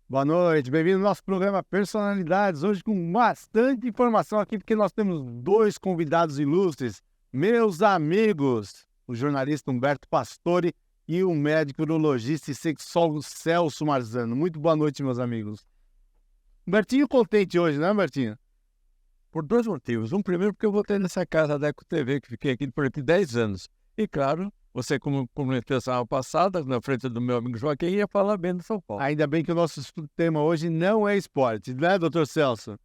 Boa noite, bem-vindo ao nosso programa Personalidades, hoje com bastante informação aqui, porque nós temos dois convidados ilustres, meus amigos, o jornalista Humberto Pastore e o médico urologista e sexólogo Celso Marzano. Muito boa noite, meus amigos. Humbertinho contente hoje, né, Humbertinho? Por dois motivos. Um, primeiro, porque eu voltei nessa casa da Eco TV, que fiquei aqui durante 10 anos. E, claro, você, como comentou semana passada, na frente do meu amigo Joaquim, ia falar bem do São Paulo. Ainda bem que o nosso tema hoje não é esporte, né, doutor Celso?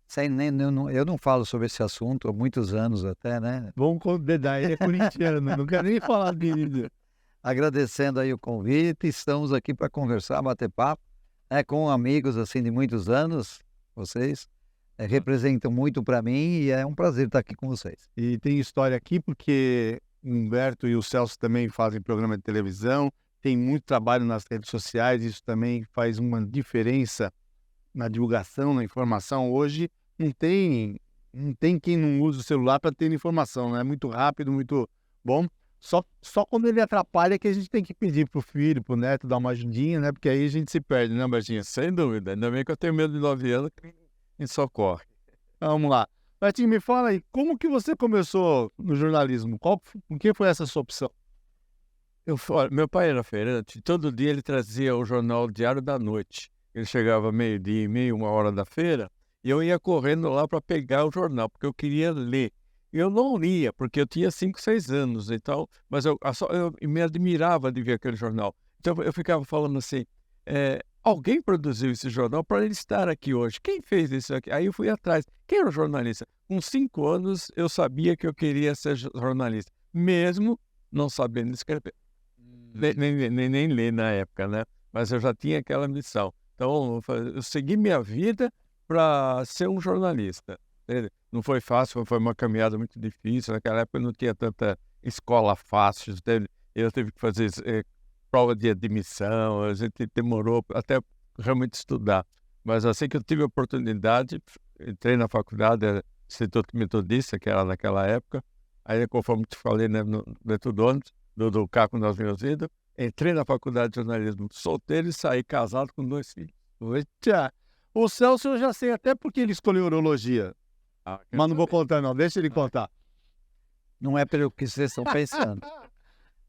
Eu não falo sobre esse assunto há muitos anos até, né? Vamos convidar, ele é corintiano, não quero nem falar dele. Agradecendo aí o convite, estamos aqui para conversar, bater papo, né, com amigos assim de muitos anos, vocês representam muito para mim e é um prazer estar aqui com vocês. E tem história aqui porque o Humberto e o Celso também fazem programa de televisão, tem muito trabalho nas redes sociais, isso também faz uma diferença na divulgação, na informação. Hoje não tem quem não use o celular para ter informação, né? É muito rápido, muito bom. Só quando ele atrapalha que a gente tem que pedir pro filho, pro neto dar uma ajudinha, né? Porque aí a gente se perde, né, Bertinho? Sem dúvida. Ainda bem que eu tenho medo de 9 anos que me socorre. Vamos lá. Bertinho, me fala aí, como que você começou no jornalismo? Por que foi essa sua opção? Meu pai era feirante, todo dia ele trazia o jornal Diário da Noite. Ele chegava meio-dia e meio, 1 hora da feira, e eu ia correndo lá para pegar o jornal, porque eu queria ler. Eu não lia, porque eu tinha 5, 6 anos e tal, mas eu me admirava de ver aquele jornal. Então eu ficava falando assim, alguém produziu esse jornal para ele estar aqui hoje. Quem fez isso aqui? Aí eu fui atrás. Quem era o jornalista? Com 5 anos eu sabia que eu queria ser jornalista, mesmo não sabendo escrever. Nem ler na época, né? Mas eu já tinha aquela missão. Então eu segui minha vida para ser um jornalista. Não foi fácil, foi uma caminhada muito difícil. Naquela época não tinha tanta escola fácil. Eu tive que fazer prova de admissão, a gente demorou até realmente estudar. Mas assim que eu tive a oportunidade, entrei na faculdade, Instituto Metodista, que era naquela época. Aí, conforme te falei, né, dentro do ônibus, do carro com nós vinhamos indo, entrei na faculdade de jornalismo solteiro e saí casado com 2 filhos. Eita. O Celso eu já sei até porque ele escolheu urologia. Mas não vou contar não, deixa ele contar. Não é pelo que vocês estão pensando.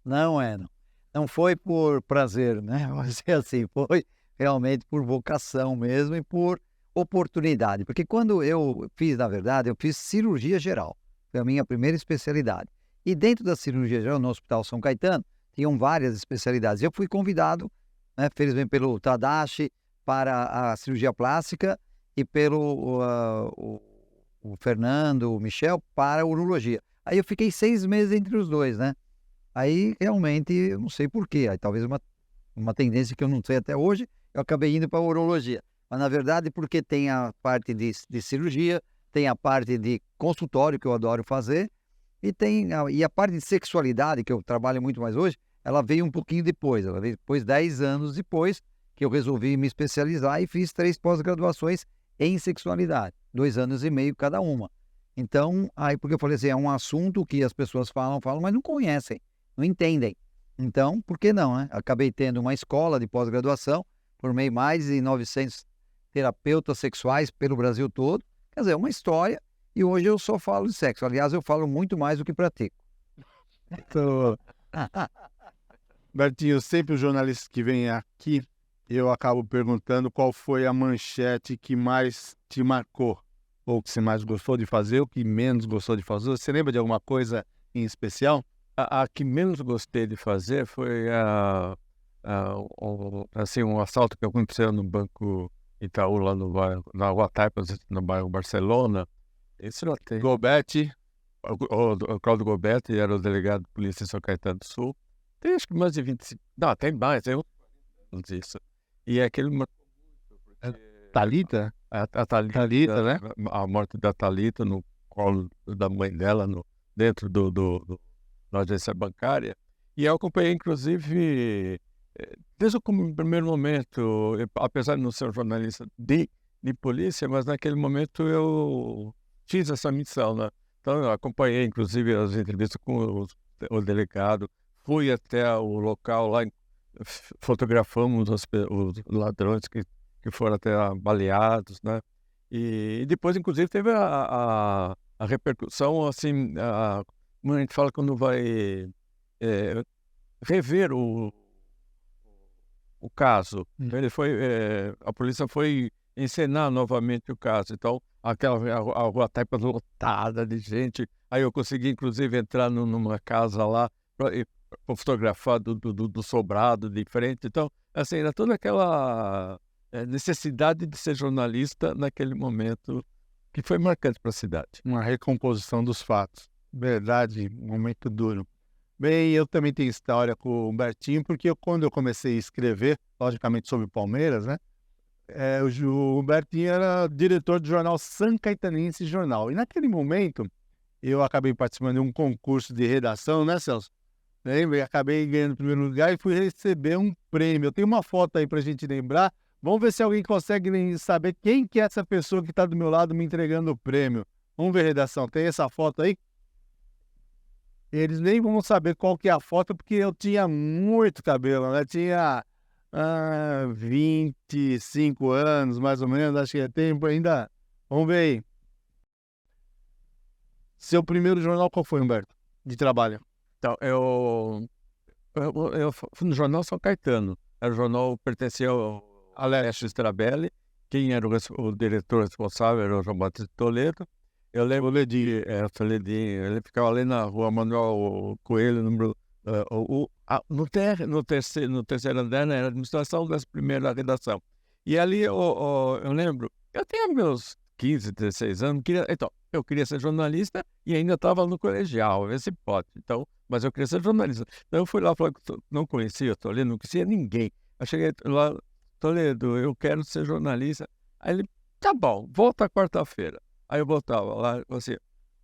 Não é, não. Não foi por prazer, né? Mas é assim, foi realmente por vocação mesmo e por oportunidade. Porque quando eu fiz, na verdade, eu fiz cirurgia geral. Foi a minha primeira especialidade. E dentro da cirurgia geral, no Hospital São Caetano, tinham várias especialidades. Eu fui convidado, né, felizmente pelo Tadashi, para a cirurgia plástica e pelo o Fernando, o Michel, para a urologia. Aí eu fiquei 6 meses entre os dois, né? Aí realmente, eu não sei porquê, aí talvez uma tendência que eu não sei até hoje, eu acabei indo para a urologia. Mas na verdade, porque tem a parte de cirurgia, tem a parte de consultório, que eu adoro fazer, e a parte de sexualidade, que eu trabalho muito mais hoje, ela veio um pouquinho depois. Ela veio depois, 10 anos depois, que eu resolvi me especializar e fiz 3 pós-graduações em sexualidade, 2 anos e meio cada uma. Então, aí porque eu falei assim, é um assunto que as pessoas falam, mas não conhecem, não entendem. Então, por que não, né? Acabei tendo uma escola de pós-graduação, formei mais de 900 terapeutas sexuais pelo Brasil todo. Quer dizer, é uma história, e hoje eu só falo de sexo. Aliás, eu falo muito mais do que pratico. Então, Bertinho, sempre os jornalistas que vêm aqui, eu acabo perguntando qual foi a manchete que mais te marcou, ou que você mais gostou de fazer, ou que menos gostou de fazer. Você lembra de alguma coisa em especial? A que menos gostei de fazer foi um assalto que aconteceu no Banco Itaú, lá no bairro, na Rua Taipas, no bairro Barcelona. Esse não tem. Gobetti. O Cláudio Gobetti era o delegado de polícia em São Caetano do Sul. Tem acho que mais de 25. Não, tem mais, tem disso. E aquele. Thalita? a Thalita, Thalita, né? a morte da Thalita no colo da mãe dela, dentro da agência bancária. E eu acompanhei, inclusive, desde o primeiro momento, apesar de não ser um jornalista de polícia, mas naquele momento eu fiz essa missão, né? Então eu acompanhei, inclusive, as entrevistas com o delegado, fui até o local lá, fotografamos os ladrões que foram até baleados, né? E depois, inclusive, teve a repercussão, assim, como a gente fala quando vai rever o caso. Então, a polícia foi encenar novamente o caso. Então, a rua estava lotada de gente. Aí eu consegui, inclusive, entrar numa casa lá para fotografar do sobrado de frente. Então, assim, era toda aquela necessidade de ser jornalista naquele momento que foi marcante para a cidade. Uma recomposição dos fatos. Verdade, um momento duro. Bem, eu também tenho história com o Humbertinho, porque quando eu comecei a escrever, logicamente sobre o Palmeiras, né? O Humbertinho era diretor do jornal São Caetanense Jornal. E naquele momento, eu acabei participando de um concurso de redação, né, Celso? Lembra? E acabei ganhando o primeiro lugar e fui receber um prêmio. Eu tenho uma foto aí pra gente lembrar. Vamos ver se alguém consegue saber quem que é essa pessoa que está do meu lado me entregando o prêmio. Vamos ver, redação. Tem essa foto aí? Eles nem vão saber qual que é a foto, porque eu tinha muito cabelo, né? Tinha 25 anos, mais ou menos. Acho que é tempo ainda. Vamos ver aí. Seu primeiro jornal qual foi, Humberto? De trabalho? Então, eu fui no jornal São Caetano. O jornal pertencia ao Alessio Strabelli. Quem era o diretor responsável era o João Batista Toledo. Eu lembro o Toledinho, ele ficava ali na rua Manuel Coelho, no terceiro andar, né, era a administração das primeiras redação. E ali eu lembro, eu tinha meus 15, 16 anos, eu queria ser jornalista e ainda estava no colegial, esse pode. Então, mas eu queria ser jornalista. Então eu fui lá, falei que não conhecia o Toledo, não conhecia ninguém. Eu cheguei lá, Toledo, eu quero ser jornalista. Aí ele, tá bom, volta quarta-feira. Aí eu voltava lá, assim,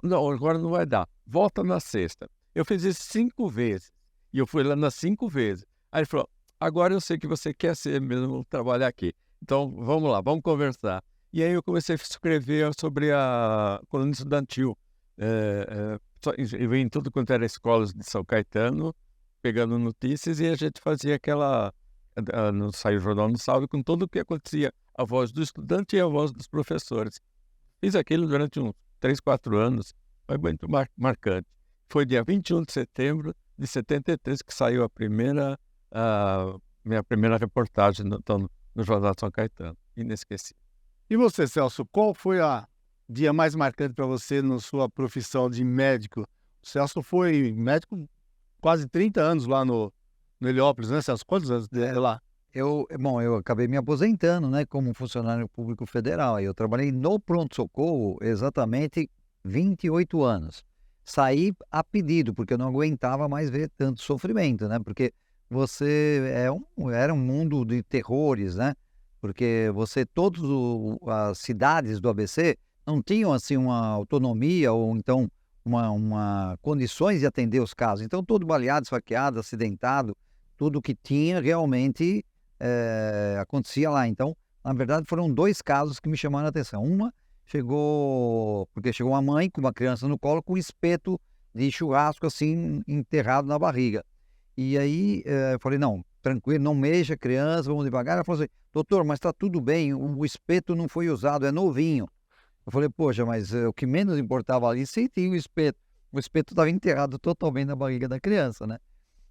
não, agora não vai dar, volta na sexta. Eu fiz isso 5 vezes, e eu fui lá nas 5 vezes. Aí ele falou, agora eu sei que você quer ser mesmo trabalhar aqui, então vamos lá, vamos conversar. E aí eu comecei a escrever sobre a coluna estudantil. Eu ia em tudo quanto era escolas de São Caetano, pegando notícias, e a gente fazia no Saiu o Jornal no Sábado, com tudo o que acontecia, a voz do estudante e a voz dos professores. Fiz aquilo durante uns 3, 4 anos, foi muito marcante. Foi dia 21 de setembro de 73 que saiu minha primeira reportagem no Jornal São Caetano. Inesquecível. E você, Celso, qual foi o dia mais marcante para você na sua profissão de médico? O Celso foi médico quase 30 anos lá no Heliópolis, né, Celso? Quantos anos lá? Eu acabei me aposentando, né, como funcionário público federal. Eu trabalhei no pronto-socorro exatamente 28 anos. Saí a pedido, porque eu não aguentava mais ver tanto sofrimento, né? Porque era um mundo de terrores, né? Porque todas as cidades do ABC não tinham, assim, uma autonomia ou então uma condições de atender os casos. Então, todo baleado, esfaqueado, acidentado, tudo que tinha realmente acontecia lá. Então, na verdade, foram 2 casos que me chamaram a atenção. Porque chegou uma mãe com uma criança no colo com um espeto de churrasco assim enterrado na barriga. E aí eu falei, não, tranquilo, não mexa a criança, vamos devagar. Ela falou assim, doutor, mas está tudo bem, o espeto não foi usado, é novinho. Eu falei, poxa, mas o que menos importava ali, sim, tinha o espeto. O espeto estava enterrado totalmente na barriga da criança, né?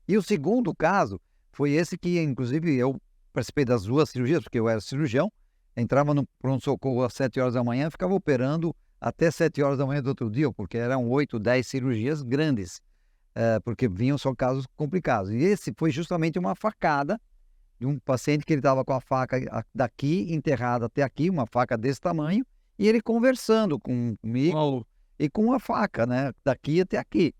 E o segundo caso foi esse que, inclusive, eu participei das 2 cirurgias, porque eu era cirurgião, entrava no pronto-socorro às 7 horas da manhã, ficava operando até 7 horas da manhã do outro dia, porque eram 8, 10 cirurgias grandes, porque vinham só casos complicados. E esse foi justamente uma facada de um paciente que ele estava com a faca daqui enterrada até aqui, uma faca desse tamanho, e ele conversando comigo e com a faca, né, daqui até aqui,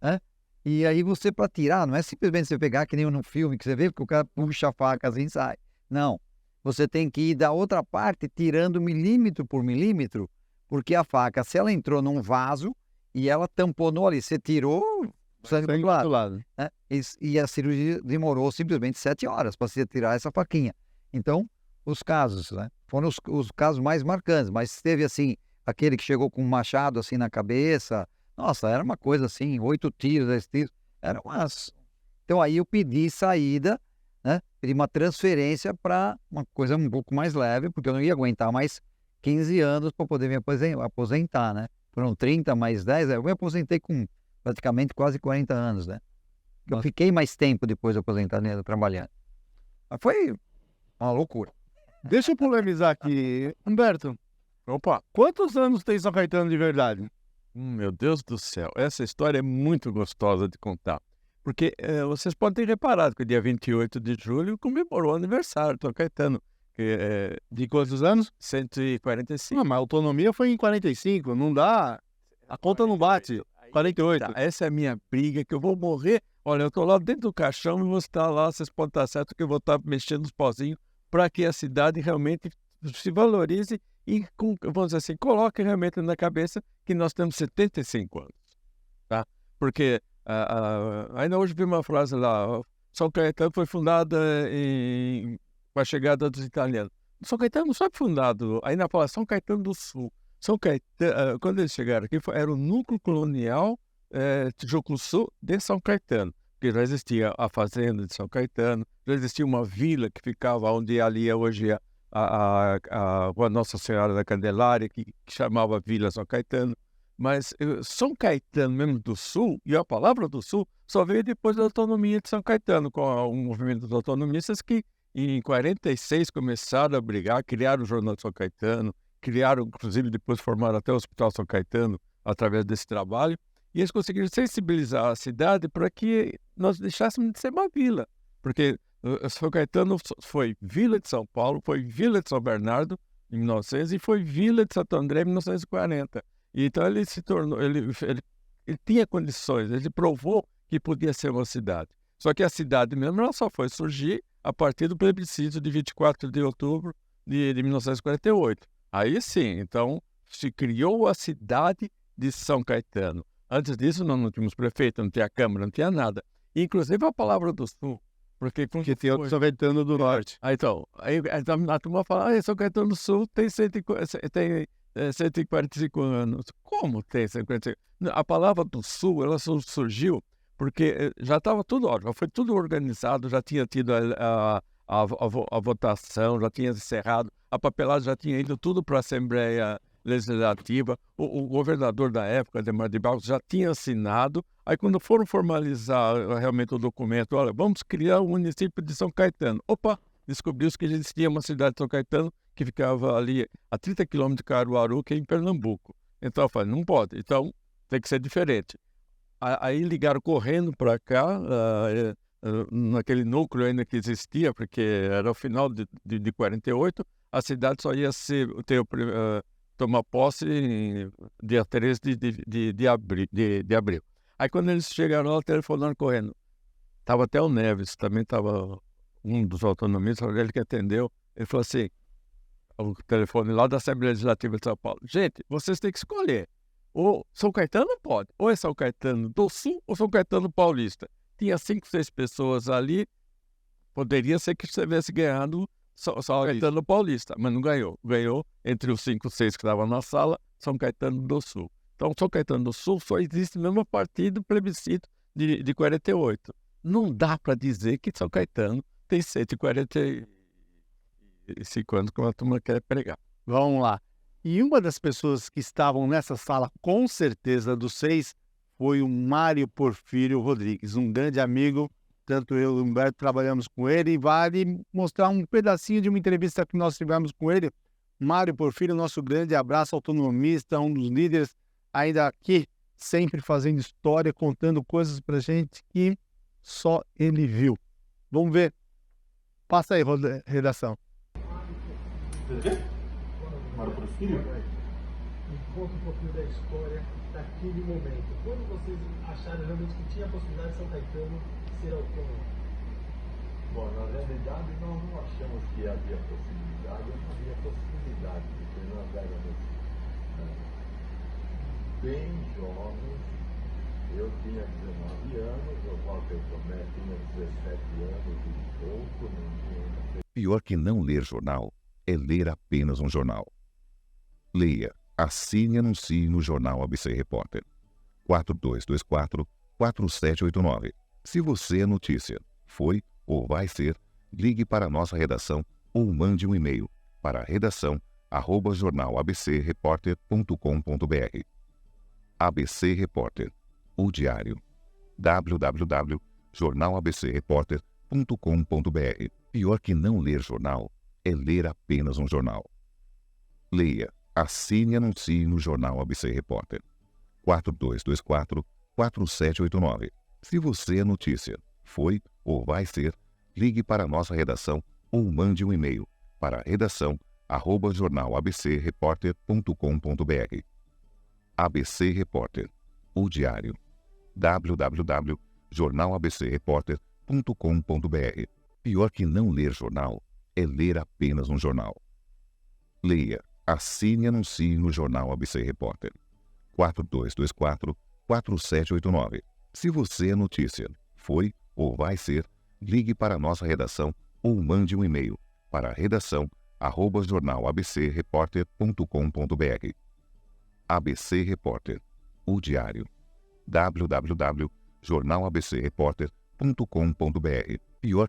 né? E aí você, para tirar, não é simplesmente você pegar que nem no filme que você vê, porque o cara puxa a faca assim e sai. Não. você tem que ir da outra parte tirando milímetro por milímetro, porque a faca, se ela entrou num vaso e ela tamponou ali, você tirou sangue do outro lado. Né? E a cirurgia demorou simplesmente 7 horas para você tirar essa faquinha. Então, os casos, né? Foram os casos mais marcantes, mas teve assim, aquele que chegou com um machado assim na cabeça. Nossa, era uma coisa assim, 8 tiros, 10 tiros. Era umas... Então aí eu pedi saída, né? Pedi uma transferência para uma coisa um pouco mais leve, porque eu não ia aguentar mais 15 anos para poder me aposentar, né? Foram 30 mais 10, eu me aposentei com praticamente quase 40 anos, né? Eu fiquei mais tempo depois de aposentar trabalhando. Mas foi uma loucura. Deixa eu polemizar aqui. Humberto, Opa, quantos anos tem São Caetano de verdade? meu Deus do céu, essa história é muito gostosa de contar. Porque vocês podem ter reparado que dia 28 de julho comemorou o aniversário de São Caetano. Que, De quantos anos? 145. Ah, mas a autonomia foi em 45, não dá. A conta não bate. 48. Tá, essa é a minha briga, que eu vou morrer. Olha, eu tô lá dentro do caixão e vou estar lá, vocês podem estar certo que eu vou estar mexendo os pozinhos para que a cidade realmente se valorize e, vamos dizer assim, coloque realmente na cabeça que nós temos 75 anos. Tá? Porque ainda hoje vi uma frase lá, São Caetano foi fundada com a chegada dos italianos. São Caetano não foi fundado, ainda fala São Caetano do Sul. São Caetano, quando eles chegaram aqui, era o núcleo colonial Tijuco Sul de São Caetano, porque já existia a fazenda de São Caetano, já existia uma vila que ficava onde ali é hoje a Rua Nossa Senhora da Candelária, que chamava Vila São Caetano. Mas São Caetano mesmo do Sul, e a palavra do Sul, só veio depois da autonomia de São Caetano, com o movimento dos autonomistas que em 46 começaram a brigar, criaram o Jornal de São Caetano, criaram, inclusive depois formaram até o Hospital São Caetano através desse trabalho, e eles conseguiram sensibilizar a cidade para que nós deixássemos de ser uma vila, porque São Caetano foi Vila de São Paulo, foi Vila de São Bernardo em 1900 e foi Vila de Santo André em 1940. Então ele se tornou, ele tinha condições, ele provou que podia ser uma cidade. Só que a cidade mesmo ela só foi surgir a partir do plebiscito de 24 de outubro de 1948. Aí sim, então se criou a cidade de São Caetano. Antes disso nós não tínhamos prefeito, não tinha Câmara, não tinha nada. Inclusive a palavra do Sul. Porque tem outro São Caetano do Norte. Então, a turma fala, São Caetano do Sul tem 145 anos. Como tem 145? A palavra do Sul, ela surgiu porque já estava tudo ótimo, já foi tudo organizado, já tinha tido a votação, já tinha encerrado, a papelada já tinha ido tudo para a Assembleia Legislativa, o governador da época, Adhemar de Barros, já tinha assinado. Aí quando foram formalizar realmente o documento, olha, vamos criar o município de São Caetano. Opa, descobriu-se que existia uma cidade de São Caetano que ficava ali a 30 quilômetros de Caruaru, que é em Pernambuco. Então eu falei, não pode, então tem que ser diferente. Aí ligaram correndo para cá, naquele núcleo ainda que existia, porque era o final de 48, a cidade só ia tomar posse dia 13 de abril. Aí quando eles chegaram lá, telefonaram correndo. Estava até o Neves, também estava um dos autonomistas, ele que atendeu. Ele falou assim, o telefone lá da Assembleia Legislativa de São Paulo. Gente, vocês têm que escolher. Ou São Caetano não pode. Ou é São Caetano do Sul ou São Caetano paulista. Tinha 5, 6 pessoas ali. Poderia ser que tivesse ganhado São Caetano paulista, mas não ganhou. Ganhou entre os 5, 6 que estavam na sala, São Caetano do Sul. Então, São Caetano do Sul só existe mesmo a partir do plebiscito de 48. Não dá para dizer que São Caetano tem 145 anos, como a turma quer pregar. Vamos lá. E uma das pessoas que estavam nessa sala, com certeza, dos 6, foi o Mário Porfírio Rodrigues, um grande amigo. Tanto eu e o Humberto trabalhamos com ele, e vale mostrar um pedacinho de uma entrevista que nós tivemos com ele. Mário Porfírio, nosso grande abraço, autonomista, um dos líderes ainda aqui, sempre fazendo história, contando coisas pra gente que só ele viu. Vamos ver. Passa aí, redação. Mário Porfírio? Me conta um pouquinho da história daquele momento. Quando vocês acharam realmente que tinha a possibilidade de São Caetano ser autônomo? Bom, na realidade nós não achamos que havia possibilidade, não havia possibilidade, porque nós éramos bem jovens. Eu tinha 19 anos, o Walter Tomé tinha 17 anos e pouco, não tinha... Pior que não ler jornal é ler apenas um jornal. Leia, assine e anuncie no Jornal ABC Repórter. 4224-4789. Se você é notícia, foi ou vai ser, ligue para a nossa redação ou mande um e-mail para redação@jornalabcreporter.com.br. ABC Repórter, o diário. www.jornalabcreporter.com.br. Pior que não ler jornal é ler apenas um jornal. Leia, assine e anuncie no Jornal ABC Repórter. 4224-4789. Se você é notícia, foi ou vai ser, ligue para a nossa redação ou mande um e-mail para redação@jornalabcreporter.com.br. ABC Repórter, o diário. www.jornalabcreporter.com.br. Pior que não ler jornal é ler apenas um jornal. Leia, assine e anuncie no Jornal ABC Repórter. 4224-4789. Se você é notícia, foi ou vai ser, ligue para a nossa redação ou mande um e-mail para redação@jornalabcreporter.com.br. ABC Repórter, o diário. www.jornalabcreporter.com.br. Pior.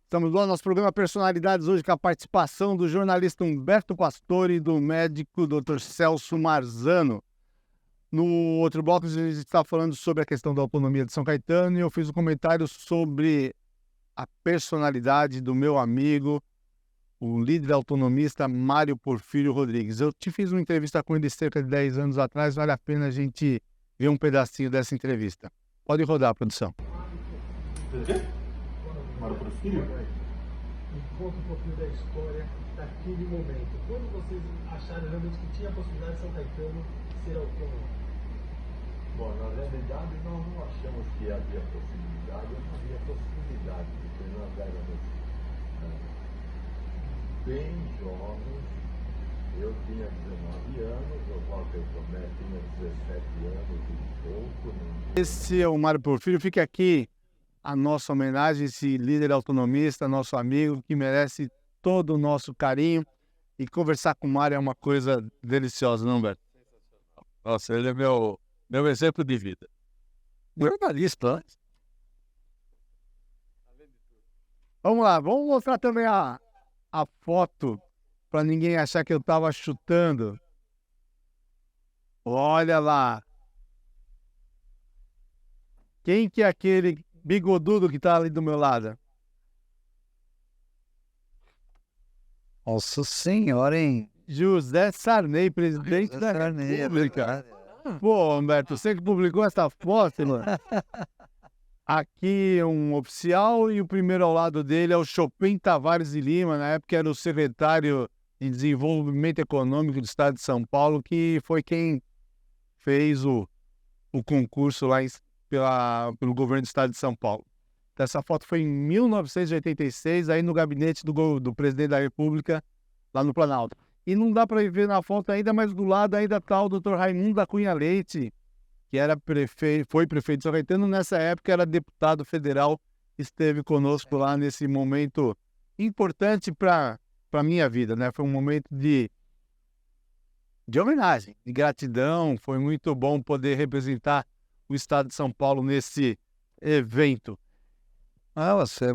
Estamos lá no nosso programa Personalidades, hoje com a participação do jornalista Humberto Pastore e do médico Dr. Celso Marzano. No outro bloco, a gente está falando sobre a questão da autonomia de São Caetano e eu fiz um comentário sobre a personalidade do meu amigo, o líder autonomista Mário Porfírio Rodrigues. Eu te fiz uma entrevista com ele cerca de 10 anos atrás, vale a pena a gente ver um pedacinho dessa entrevista. Pode rodar, produção. Mário Porfírio? Me conta um pouquinho da história daquele momento. Quando vocês acharam realmente que tinha a possibilidade de São Caetano ser autônomo? Bom, na realidade nós não achamos que havia possibilidade, não havia possibilidade, porque nós éramos bem jovens. Eu tinha 19 anos, o Walter Tomé tinha 17 anos e pouco. Esse é o Mário Porfírio. Fica aqui a nossa homenagem, esse líder autonomista, nosso amigo, que merece todo o nosso carinho. E conversar com o Mário é uma coisa deliciosa, não, Humberto? Nossa, ele é meu exemplo de vida. Jornalista, né? Vamos lá, vamos mostrar também a foto para ninguém achar que eu estava chutando. Olha lá. Quem que é aquele bigodudo que está ali do meu lado? Nossa Senhora, hein? José Sarney, presidente da República. Pô, Humberto, você que publicou essa foto, mano. Aqui um oficial e o primeiro ao lado dele é o Chopin Tavares de Lima, na época era o secretário de Desenvolvimento Econômico do Estado de São Paulo, que foi quem fez o concurso lá pelo governo do Estado de São Paulo. Então, essa foto foi em 1986, aí no gabinete do presidente da República, lá no Planalto. E não dá para ver na foto ainda, mas do lado ainda está o Dr. Raimundo da Cunha Leite, que foi prefeito de São Caetano, nessa época era deputado federal, esteve conosco lá nesse momento importante para a minha vida, né? Foi um momento de homenagem, de gratidão, foi muito bom poder representar o estado de São Paulo nesse evento. Ah, você é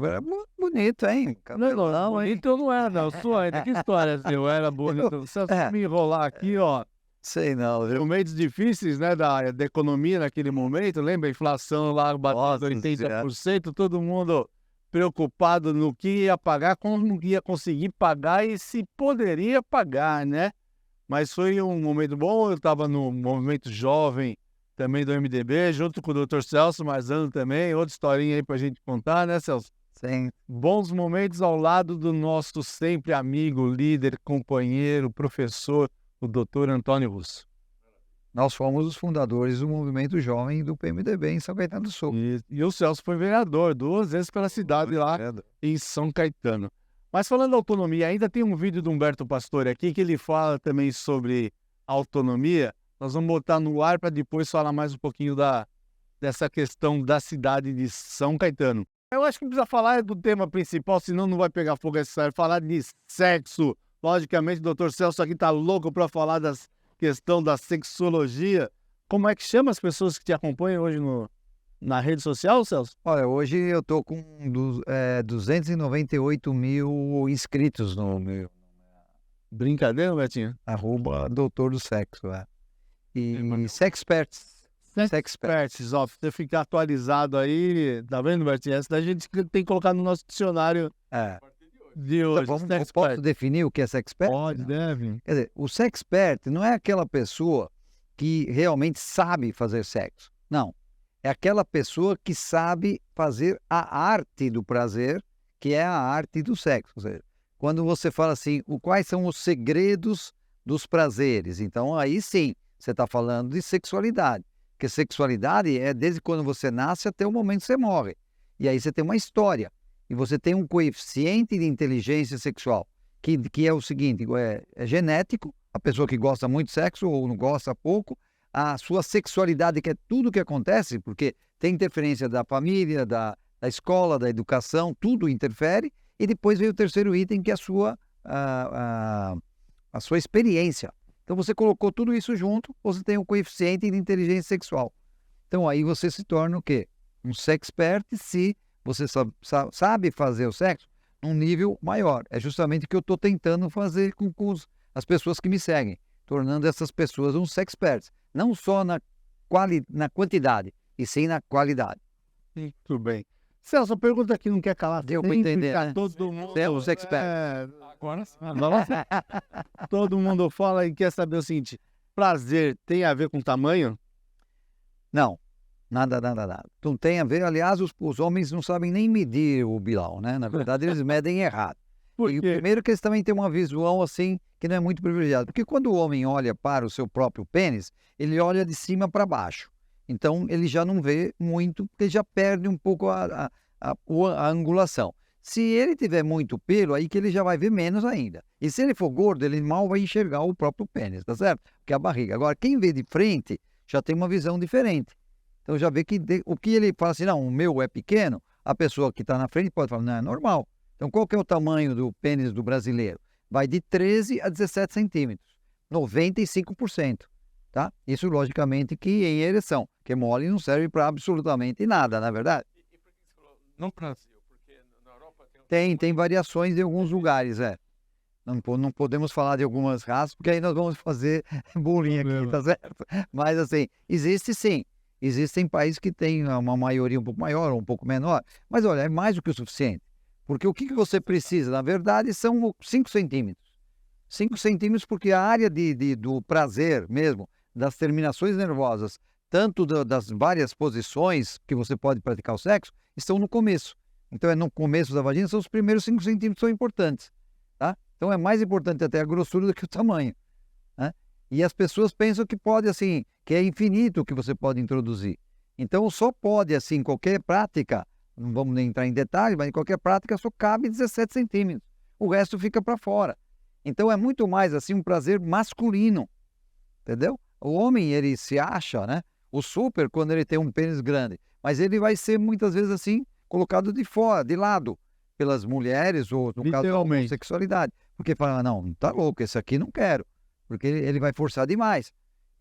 bonito, hein? Não, bonito eu não era, não. Sua ainda. Que história, assim, eu era bonito. Se você me enrolar aqui, ó. Sei não, viu? Momentos difíceis, né, da economia naquele momento, lembra? A inflação lá batendo 80%, todo mundo preocupado no que ia pagar, como ia conseguir pagar e se poderia pagar, né? Mas foi um momento bom, eu estava no movimento jovem também do MDB, junto com o Dr. Celso Marzano também, outra historinha aí pra gente contar, né, Celso? Sim. Bons momentos ao lado do nosso sempre amigo, líder, companheiro, professor, o Dr. Antônio Russo. Nós fomos os fundadores do movimento jovem do PMDB em São Caetano do Sul. E o Celso foi vereador 2 vezes pela cidade lá em São Caetano. Mas falando da autonomia, ainda tem um vídeo do Humberto Pastore aqui que ele fala também sobre autonomia. Nós vamos botar no ar para depois falar mais um pouquinho dessa questão da cidade de São Caetano. Eu acho que precisa falar do tema principal, senão não vai pegar fogo essa série. Falar de sexo. Logicamente, o doutor Celso aqui tá louco para falar da questão da sexologia. Como é que chama as pessoas que te acompanham hoje na rede social, Celso? Olha, hoje eu tô com 298 mil inscritos no meu Brincadeira, Betinho? @doutor do sexo. E Sexperts. Sexperts, ó, pra você ficar atualizado aí, tá vendo, Betinho? Essa da gente tem que colocar no nosso dicionário de hoje. Posso definir o que é Sexpert? Pode, deve. Quer dizer, o Sexpert não é aquela pessoa que realmente sabe fazer sexo. Não. É aquela pessoa que sabe fazer a arte do prazer, que é a arte do sexo. Ou seja, quando você fala assim, quais são os segredos dos prazeres? Então, aí sim, você está falando de sexualidade. Porque sexualidade é desde quando você nasce até o momento que você morre. E aí você tem uma história. E você tem um coeficiente de inteligência sexual, que é o seguinte, é genético, a pessoa que gosta muito de sexo ou não gosta pouco, a sua sexualidade, que é tudo que acontece, porque tem interferência da família, da escola, da educação, tudo interfere. E depois vem o terceiro item, que é a sua experiência. Então você colocou tudo isso junto, você tem um coeficiente de inteligência sexual. Então aí você se torna o quê? Um sexpert se você sabe fazer o sexo num nível maior. É justamente o que eu estou tentando fazer com as pessoas que me seguem, tornando essas pessoas uns sexperts. Não só na quantidade, e sim na qualidade. Muito bem. Celso, a pergunta que não quer calar. Deu para entender, né? Todo mundo... Você é um sexpert. Agora sim. Todo mundo fala e quer saber o seguinte, prazer tem a ver com tamanho? Não, nada. Não tem a ver, aliás, os homens não sabem nem medir o Bilal, né? Na verdade, eles medem errado. Por E quê? primeiro que eles também têm uma visão assim, que não é muito privilegiada. Porque quando o homem olha para o seu próprio pênis, ele olha de cima para baixo. Então, ele já não vê muito, porque já perde um pouco a angulação. Se ele tiver muito pelo, aí que ele já vai ver menos ainda. E se ele for gordo, ele mal vai enxergar o próprio pênis, tá certo? Que é a barriga. Agora, quem vê de frente, já tem uma visão diferente. Então, já vê que o que ele fala assim, não, o meu é pequeno, a pessoa que está na frente pode falar, não, é normal. Então, qual que é o tamanho do pênis do brasileiro? Vai de 13 a 17 centímetros, 95%. Tá? Isso, logicamente, que em ereção, que mole não serve para absolutamente nada, na verdade? E por que você falou no Brasil? Porque na Europa Tem variações em alguns lugares, Não podemos falar de algumas raças, porque aí nós vamos fazer bullying aqui, tá certo? Mas, assim, existe sim. Existem países que têm uma maioria um pouco maior ou um pouco menor. Mas, olha, é mais do que o suficiente. Porque o que você precisa, na verdade, são 5 centímetros. 5 centímetros porque a área do prazer mesmo, das terminações nervosas, tanto das várias posições que você pode praticar o sexo, estão no começo. Então, no começo da vagina, são os primeiros 5 centímetros que são importantes. Tá? Então, é mais importante até a grossura do que o tamanho. Né? E as pessoas pensam que pode, assim, que é infinito o que você pode introduzir. Então, só pode, assim, qualquer prática, não vamos nem entrar em detalhes, mas em qualquer prática só cabe 17 centímetros. O resto fica para fora. Então, é muito mais, assim, um prazer masculino. Entendeu? O homem, ele se acha, né? O super, quando ele tem um pênis grande. Mas ele vai ser, muitas vezes, assim, colocado de fora, de lado, pelas mulheres, ou no caso da homossexualidade. Porque fala, não, tá louco, esse aqui não quero. Porque ele vai forçar demais.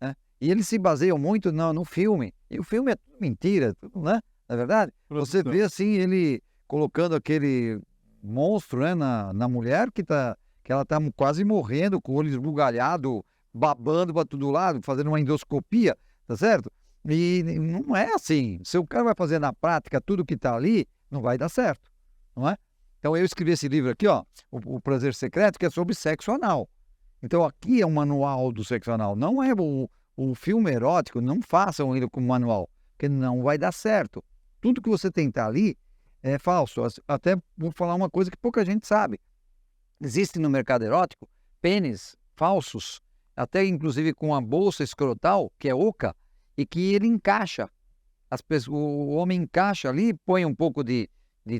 Né? E eles se baseiam muito no filme. E o filme é tudo mentira, tudo, né? Na verdade, você vê, assim, ele colocando aquele monstro, né, na mulher que ela tá quase morrendo, com o olho esbugalhado, babando para todo lado, fazendo uma endoscopia, tá certo? E não é assim. Se o cara vai fazer na prática tudo que está ali, não vai dar certo, não é? Então eu escrevi esse livro aqui, ó, o Prazer Secreto, que é sobre sexo anal. Então aqui é um manual do sexo anal, não é o filme erótico, não façam ele como manual, porque não vai dar certo. Tudo que você tentar ali é falso. Até vou falar uma coisa que pouca gente sabe. Existe no mercado erótico pênis falsos, até inclusive com a bolsa escrotal, que é oca, e que ele encaixa. O homem encaixa ali, põe um pouco de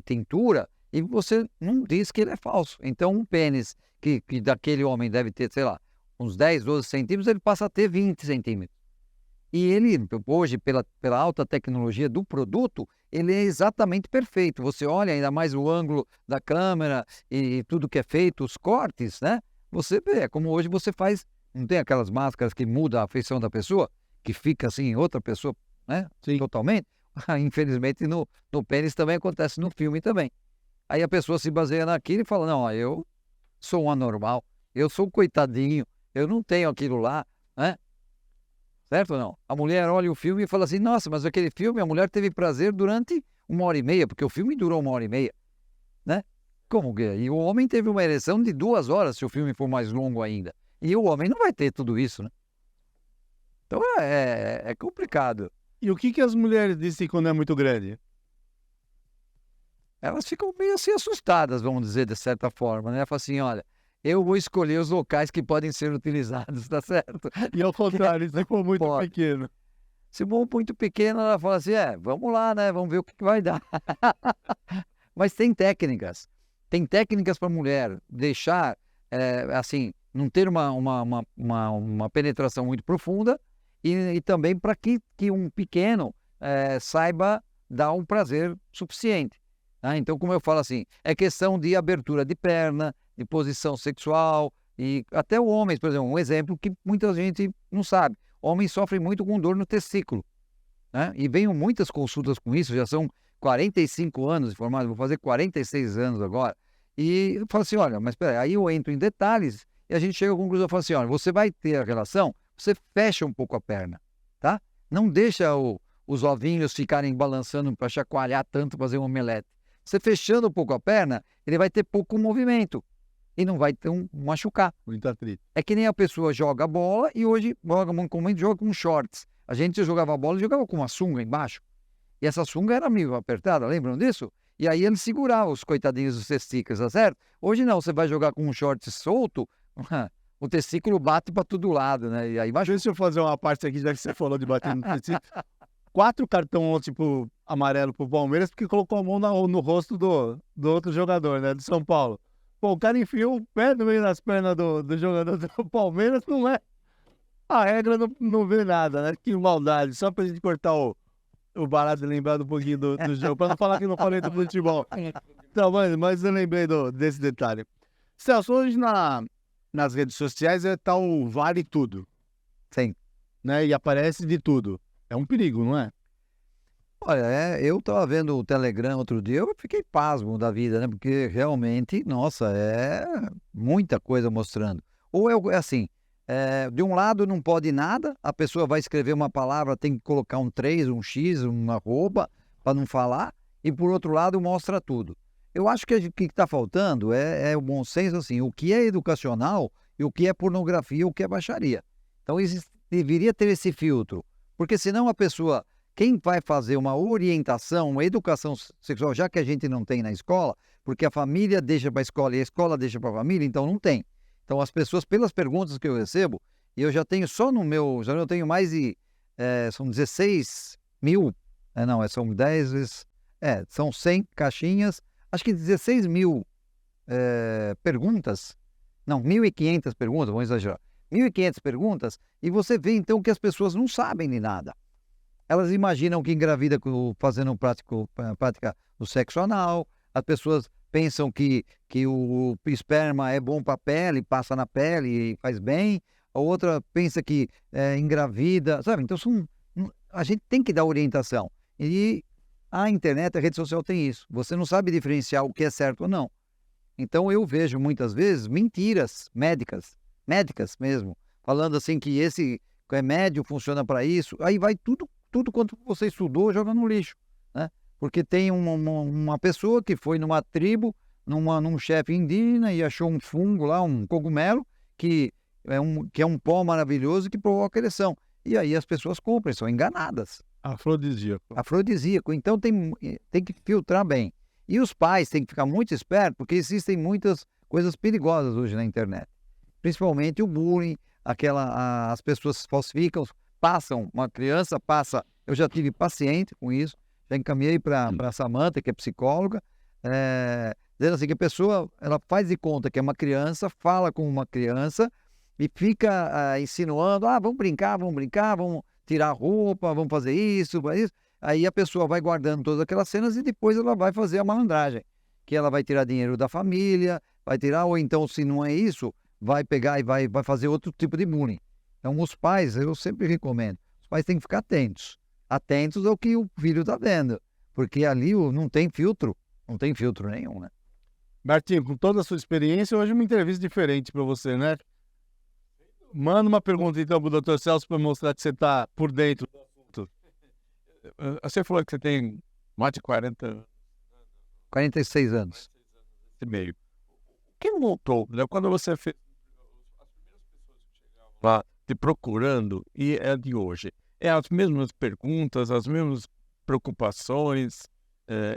tintura e você não diz que ele é falso. Então, um pênis que daquele homem deve ter, sei lá, uns 10, 12 centímetros, ele passa a ter 20 centímetros. E ele, hoje, pela alta tecnologia do produto, ele é exatamente perfeito. Você olha ainda mais o ângulo da câmera e tudo que é feito, os cortes, né? Você vê, é como hoje você faz, não tem aquelas máscaras que mudam a feição da pessoa, que fica assim, outra pessoa, né? Sim. Totalmente. Infelizmente, no pênis também acontece, no filme também. Aí a pessoa se baseia naquilo e fala, não, ó, eu sou um anormal, eu sou um coitadinho, eu não tenho aquilo lá, né? Certo ou não? A mulher olha o filme e fala assim, nossa, mas aquele filme a mulher teve prazer durante 1h30, porque o filme durou 1h30, né? Como que é? E o homem teve uma ereção de 2 horas, se o filme for mais longo ainda. E o homem não vai ter tudo isso, né? Então é complicado. E o que as mulheres dizem quando é muito grande? Elas ficam meio assim assustadas, vamos dizer, de certa forma, né? Fala assim, olha, eu vou escolher os locais que podem ser utilizados, tá certo? E ao contrário, se for muito Pode. pequeno. Se for muito pequeno, ela fala assim, vamos lá, né? Vamos ver o que vai dar. Mas tem técnicas. Tem técnicas para a mulher deixar, assim, não ter uma penetração muito profunda e também para que um pequeno saiba dar um prazer suficiente. Tá? Então, como eu falo assim, é questão de abertura de perna, de posição sexual, e até o homem, por exemplo, um exemplo que muita gente não sabe. Homens sofrem muito com dor no testículo, né? E venho muitas consultas com isso, já são 45 anos de formado, vou fazer 46 anos agora. E eu falo assim, olha, mas peraí, aí eu entro em detalhes e a gente chega à conclusão, eu falo assim, olha, você vai ter a relação, você fecha um pouco a perna, tá? Não deixa os ovinhos ficarem balançando para chacoalhar tanto, fazer um omelete. Você fechando um pouco a perna, ele vai ter pouco movimento e não vai ter machucar. Muito atrito. É que nem a pessoa joga bola e hoje comumente joga com shorts. A gente jogava bola e jogava com uma sunga embaixo. E essa sunga era meio apertada, lembram disso? E aí ele segurava os coitadinhos dos testículos, tá certo? Hoje não, você vai jogar com um short solto, o testículo bate para todo lado, né? E aí vai. Deixa eu fazer uma parte aqui, já que você falou de bater no testículo. 4 cartões, tipo, amarelo pro Palmeiras, porque colocou a mão no rosto do outro jogador, né? Do São Paulo. Pô, o cara enfiou o pé no meio das pernas do jogador do Palmeiras, não é? A regra não vê nada, né? Que maldade. Só pra gente cortar o barato e lembrar um pouquinho do jogo, pra não falar que não falei do futebol. Então, mas eu lembrei desse detalhe. Celso, hoje nas redes sociais tá o vale tudo. Sim. Né? E aparece de tudo. É um perigo, não é? Olha, eu estava vendo o Telegram outro dia, eu fiquei pasmo da vida, né? Porque realmente, nossa, é muita coisa mostrando. Ou é assim, de um lado não pode nada, a pessoa vai escrever uma palavra, tem que colocar um 3, um X, uma arroba, para não falar, e por outro lado mostra tudo. Eu acho que o que está faltando é o bom senso, assim, o que é educacional e o que é pornografia, o que é baixaria. Então deveria ter esse filtro, porque senão a pessoa... Quem vai fazer uma orientação, uma educação sexual, já que a gente não tem na escola, porque a família deixa para a escola e a escola deixa para a família, então não tem. Então as pessoas, pelas perguntas que eu recebo, e eu já tenho só no meu, já eu tenho mais de, são 16 mil, são 10 vezes, são 100 caixinhas, acho que 16 mil perguntas, não, 1.500 perguntas, vamos exagerar, 1.500 perguntas, e você vê então que as pessoas não sabem de nada. Elas imaginam que engravida fazendo prática do sexo anal. As pessoas pensam que o esperma é bom para a pele, passa na pele e faz bem. A outra pensa que engravida, sabe? Então a gente tem que dar orientação. E a internet, a rede social tem isso. Você não sabe diferenciar o que é certo ou não. Então eu vejo muitas vezes mentiras médicas mesmo, falando assim que esse remédio funciona para isso. Aí vai tudo quanto você estudou, joga no lixo, né? Porque tem uma pessoa que foi numa tribo, num chefe indígena e achou um fungo lá, um cogumelo, que é um pó maravilhoso que provoca ereção. E aí as pessoas compram, são enganadas. Afrodisíaco. Então tem que filtrar bem. E os pais têm que ficar muito espertos, porque existem muitas coisas perigosas hoje na internet. Principalmente o bullying, as pessoas falsificam, uma criança passa, eu já tive paciente com isso, já encaminhei para a Samantha, que é psicóloga, dizendo assim que a pessoa, ela faz de conta que é uma criança, fala com uma criança e fica insinuando, vamos brincar, vamos tirar a roupa, vamos fazer isso, aí a pessoa vai guardando todas aquelas cenas e depois ela vai fazer a malandragem, que ela vai tirar dinheiro da família, vai tirar, ou então se não é isso, vai pegar e vai fazer outro tipo de bullying. Então os pais, eu sempre recomendo, os pais têm que ficar atentos ao que o filho está vendo, porque ali não tem filtro nenhum, né? Bertinho, com toda a sua experiência, hoje uma entrevista diferente para você, né? Manda uma pergunta então para o Dr. Celso para mostrar que você está por dentro do assunto. Você falou que você tem mais de 46 anos. e meio. O que mudou, né? Quando você fez as primeiras pessoas que chegavam lá te procurando e é de hoje? É as mesmas perguntas, as mesmas preocupações?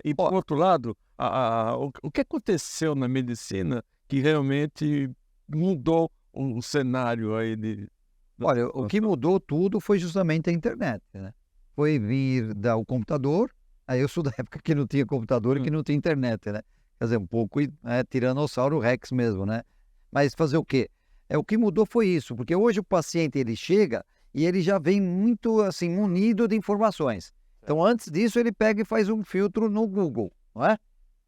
E, por outro lado, o que aconteceu na medicina que realmente mudou o cenário aí Olha, o que mudou tudo foi justamente a internet, né? Foi vir o computador, aí eu sou da época que não tinha computador e que não tinha internet, né? Quer dizer, um pouco Tiranossauro Rex mesmo, né? Mas fazer o quê? O que mudou foi isso, porque hoje o paciente ele chega e ele já vem muito assim munido de informações. Então antes disso ele pega e faz um filtro no Google, não é?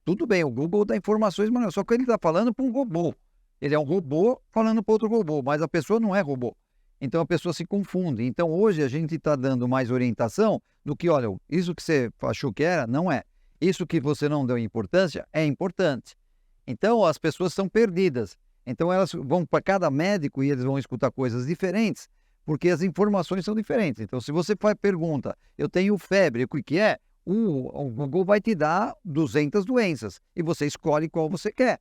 Tudo bem, o Google dá informações, mas só que ele está falando para um robô. Ele é um robô falando para outro robô, mas a pessoa não é robô. Então a pessoa se confunde. Então hoje a gente está dando mais orientação do que, olha, isso que você achou que era, não é. Isso que você não deu importância, é importante. Então as pessoas são perdidas. Então elas vão para cada médico e eles vão escutar coisas diferentes, porque as informações são diferentes. Então se você faz pergunta, eu tenho febre, o que é? O Google vai te dar 200 doenças e você escolhe qual você quer,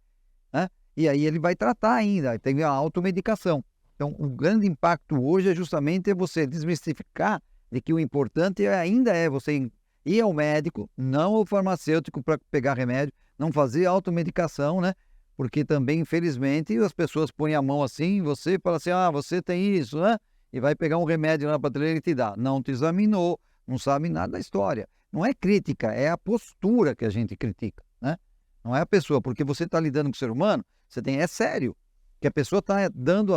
né? E aí ele vai tratar ainda, tem a automedicação. Então, o grande impacto hoje é justamente você desmistificar de que o importante ainda é você ir ao médico, não ao farmacêutico para pegar remédio, não fazer automedicação, né? Porque também, infelizmente, as pessoas põem a mão assim em você e falam assim, você tem isso, né? E vai pegar um remédio na prateleira e te dá. Não te examinou, não sabe nada da história. Não é crítica, é a postura que a gente critica, né? Não é a pessoa, porque você está lidando com o ser humano, é sério, que a pessoa está dando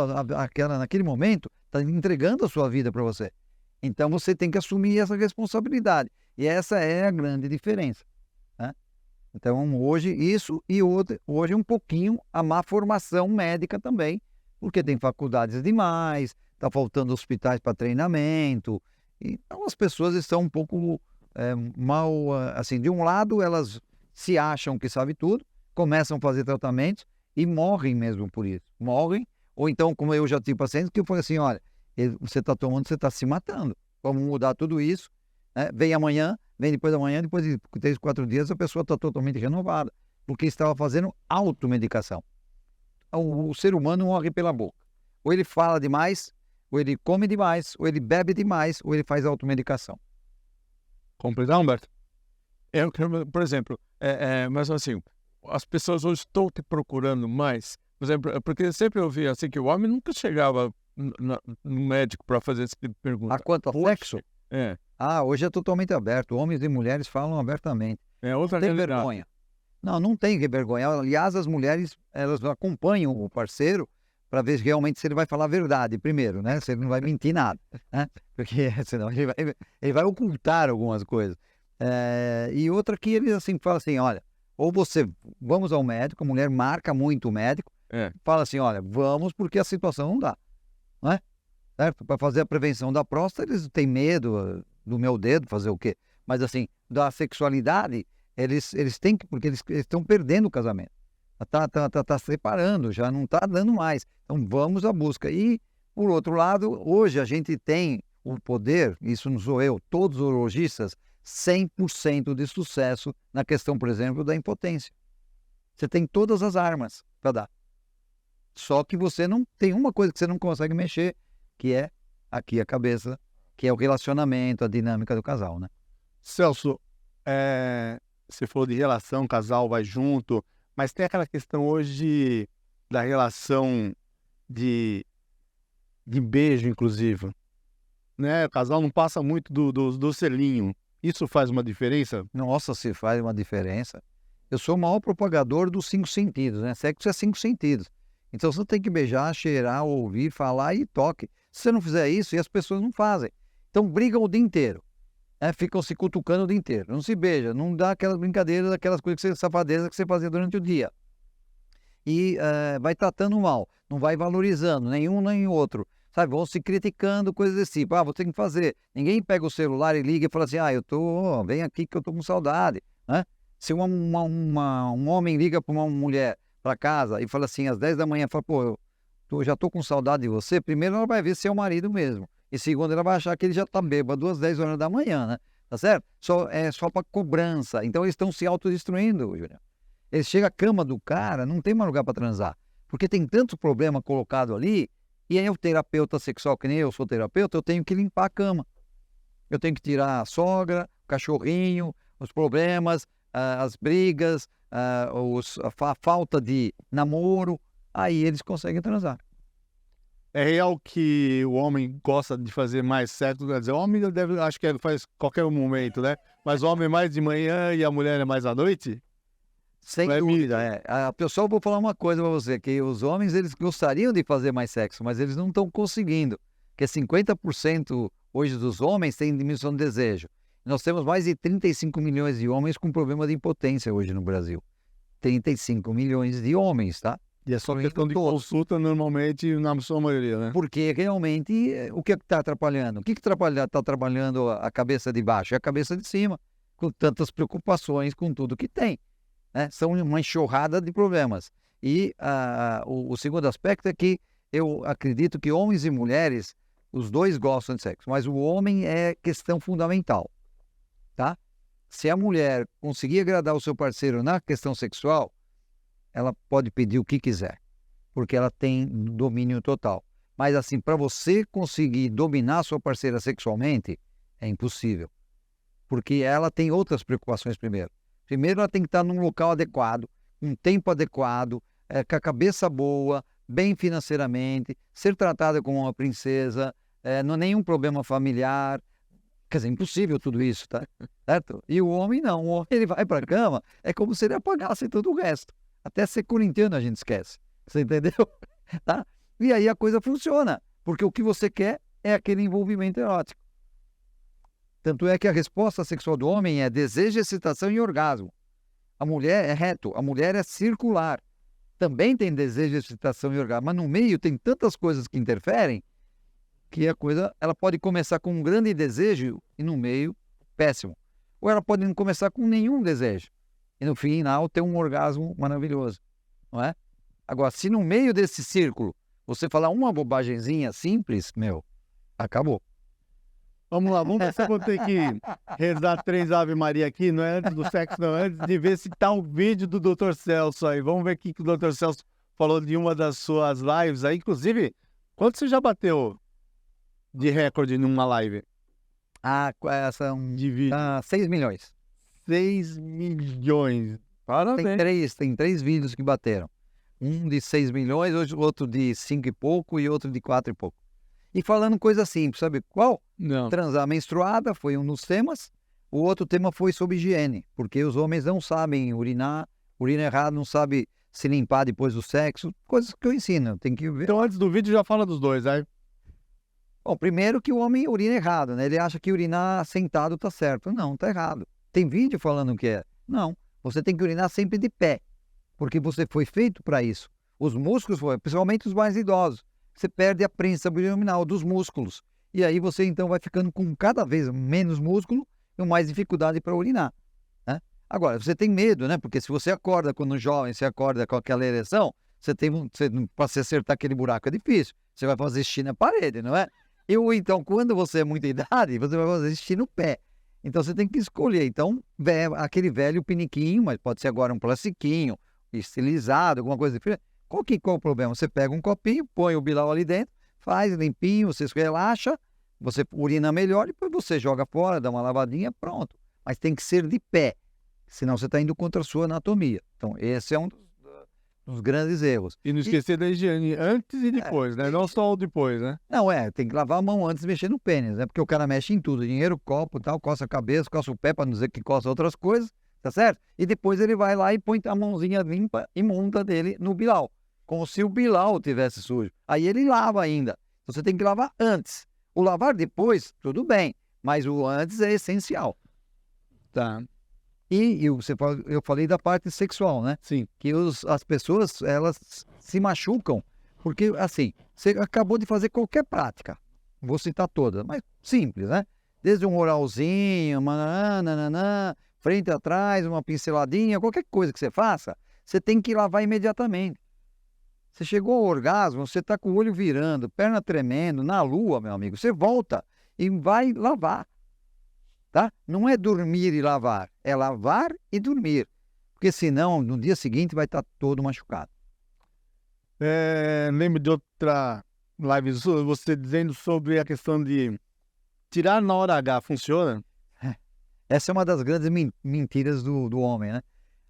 naquele momento, está entregando a sua vida para você. Então você tem que assumir essa responsabilidade. E essa é a grande diferença, né? Então hoje isso e hoje um pouquinho a má formação médica também, porque tem faculdades demais, está faltando hospitais para treinamento. Então as pessoas estão um pouco mal, assim, de um lado elas se acham que sabem tudo, começam a fazer tratamentos e morrem mesmo por isso. Morrem, ou então, como eu já tive pacientes, que eu falei assim, olha, você está tomando, você está se matando. Vamos mudar tudo isso, né? Vem amanhã, vem depois da manhã, depois de 3, 4 dias, a pessoa está totalmente renovada, porque estava fazendo automedicação. O ser humano morre pela boca. Ou ele fala demais, ou ele come demais, ou ele bebe demais, ou ele faz automedicação. Completar, Humberto? Por exemplo, mas assim, as pessoas hoje estão te procurando mais, por exemplo, porque eu sempre ouvi assim que o homem nunca chegava no médico para fazer esse tipo de pergunta. Quanto ao sexo? Hoje é totalmente aberto. Homens e mulheres falam abertamente. Outra não tem realidade. vergonha. Não tem vergonha. Aliás, as mulheres, elas acompanham o parceiro para ver realmente se ele vai falar a verdade primeiro, né? Se ele não vai mentir nada, né? Porque senão ele vai ocultar algumas coisas. E outra que ele assim fala assim, olha, ou vamos ao médico, a mulher marca muito o médico, fala assim, olha, vamos porque a situação não dá, não é? Certo? Para fazer a prevenção da próstata, eles têm medo do meu dedo, fazer o quê? Mas assim, da sexualidade, eles têm que, porque eles estão perdendo o casamento. Tá separando, já não está dando mais. Então vamos à busca. E, por outro lado, hoje a gente tem o poder, isso não sou eu, todos os urologistas, 100% de sucesso na questão, por exemplo, da impotência. Você tem todas as armas para dar. Só que você não tem uma coisa que você não consegue mexer, que é aqui a cabeça, que é o relacionamento, a dinâmica do casal, né? Celso, você falou de relação, o casal vai junto, mas tem aquela questão hoje da relação de de beijo, inclusive. Né? O casal não passa muito do selinho. Isso faz uma diferença? Nossa, se faz uma diferença. Eu sou o maior propagador dos 5 sentidos, né? Sexo é 5 sentidos. Então você tem que beijar, cheirar, ouvir, falar e toque. Se você não fizer isso, e as pessoas não fazem. Então brigam o dia inteiro. Né? Ficam se cutucando o dia inteiro. Não se beija, não dá aquelas brincadeiras, aquelas coisas, safadezas que você fazia durante o dia. E vai tratando mal, não vai valorizando nenhum nem outro. Sabe, vão se criticando, coisas desse tipo. Vou ter que fazer. Ninguém pega o celular e liga e fala assim, vem aqui que eu tô com saudade. Né? Se um homem liga para uma mulher para casa e fala assim, às 10 da manhã, fala, eu já tô com saudade de você, primeiro ela vai ver se é o marido mesmo. E segundo, ela vai achar que ele já tá bêbado às 10 horas da manhã, né? Tá certo? É só para cobrança. Então eles estão se autodestruindo, Júnior. Eles chegam à cama do cara, não tem mais lugar para transar. Porque tem tanto problema colocado ali. E aí o terapeuta sexual, que nem eu sou terapeuta, eu tenho que limpar a cama. Eu tenho que tirar a sogra, o cachorrinho, os problemas, as brigas, a falta de namoro. Aí eles conseguem transar. É real que o homem gosta de fazer mais sexo? Quer dizer, o homem acho que faz qualquer momento, né? Mas o homem é mais de manhã e a mulher é mais à noite? Sem dúvida, Pessoal, eu vou falar uma coisa para você, que os homens, eles gostariam de fazer mais sexo, mas eles não estão conseguindo. Porque 50% hoje dos homens têm diminuição de desejo. Nós temos mais de 35 milhões de homens com problema de impotência hoje no Brasil. 35 milhões de homens, tá? E é só questão de consulta, normalmente, na sua maioria, né? Porque realmente, o que está atrapalhando? O que está atrapalhando a cabeça de baixo? É a cabeça de cima, com tantas preocupações com tudo que tem. Né? São uma enxurrada de problemas. E o segundo aspecto é que eu acredito que homens e mulheres, os dois gostam de sexo, mas o homem é questão fundamental, tá? Se a mulher conseguir agradar o seu parceiro na questão sexual, ela pode pedir o que quiser, porque ela tem domínio total. Mas assim, para você conseguir dominar a sua parceira sexualmente, é impossível, porque ela tem outras preocupações primeiro. Primeiro, ela tem que estar num local adequado, um tempo adequado, com a cabeça boa, bem financeiramente, ser tratada como uma princesa, não há nenhum problema familiar. Quer dizer, impossível tudo isso, tá? Certo? E o homem não. O homem, ele vai para a cama, é como se ele apagasse todo o resto. Até ser corintiano a gente esquece. Você entendeu? Tá? E aí a coisa funciona, porque o que você quer é aquele envolvimento erótico. Tanto é que a resposta sexual do homem é desejo, excitação e orgasmo. A mulher é reto, a mulher é circular. Também tem desejo, excitação e orgasmo, mas no meio tem tantas coisas que interferem que a coisa ela pode começar com um grande desejo e no meio péssimo. Ou ela pode não começar com nenhum desejo e no final ter um orgasmo maravilhoso, não é? Agora, se no meio desse círculo você falar uma bobagemzinha simples, acabou. Vamos lá, vamos ver se eu vou ter que rezar 3 Ave Maria aqui, não é antes do sexo, não, antes de ver se tá o vídeo do Dr. Celso aí. Vamos ver o que o Dr. Celso falou de uma das suas lives aí. Inclusive, quanto você já bateu de recorde numa live? De vídeo. 6 milhões. 6 milhões. Parabéns. Tem três vídeos que bateram. Um de 6 milhões, outro de 5 e pouco e outro de 4 e pouco. E falando coisa simples, sabe qual? Não. Transar menstruada foi um dos temas. O outro tema foi sobre higiene, porque os homens não sabem urinar, urina errado, não sabe se limpar depois do sexo, coisas que eu ensino, tem que ver. Então antes do vídeo já fala dos dois, aí. Bom, primeiro que o homem urina errado, né? Ele acha que urinar sentado tá certo. Não, tá errado. Tem vídeo falando que é. Não, você tem que urinar sempre de pé, porque você foi feito para isso. Os músculos, principalmente os mais idosos, você perde a prensa abdominal dos músculos. E aí você então vai ficando com cada vez menos músculo e mais dificuldade para urinar. Né? Agora, você tem medo, né? Porque se você acorda quando jovem, você acorda com aquela ereção, para se acertar aquele buraco é difícil. Você vai fazer xixi na parede, não é? Ou então, quando você é muita idade, você vai fazer xixi no pé. Então você tem que escolher. Então, aquele velho piniquinho, mas pode ser agora um plastiquinho, estilizado, alguma coisa diferente. Qual é o problema? Você pega um copinho, põe o bilau ali dentro, faz limpinho, você relaxa, você urina melhor, depois você joga fora, dá uma lavadinha, pronto. Mas tem que ser de pé, senão você está indo contra a sua anatomia. Então, esse é um dos grandes erros. E não esquecer da higiene antes e depois, né? Não só o depois, né? Não, tem que lavar a mão antes de mexer no pênis, né? Porque o cara mexe em tudo, dinheiro, copo, tal, coça a cabeça, coça o pé, para não dizer que coça outras coisas, tá certo? E depois ele vai lá e põe a mãozinha limpa e monta dele no bilau, como se o bilau tivesse sujo. Aí ele lava ainda. Você tem que lavar antes. O lavar depois, tudo bem, mas o antes é essencial. Tá. E eu falei da parte sexual, né? Sim. Que as pessoas, elas se machucam, porque, assim, você acabou de fazer qualquer prática, vou citar todas, mas simples, né? Desde um oralzinho, nananã, frente a trás, uma pinceladinha, qualquer coisa que você faça, você tem que lavar imediatamente. Você chegou ao orgasmo, você está com o olho virando, perna tremendo, na lua, meu amigo, você volta e vai lavar. Tá? Não é dormir e lavar, é lavar e dormir. Porque senão, no dia seguinte, vai estar todo machucado. Lembro de outra live sua, você dizendo sobre a questão de tirar na hora H, funciona? Essa é uma das grandes mentiras do homem, né?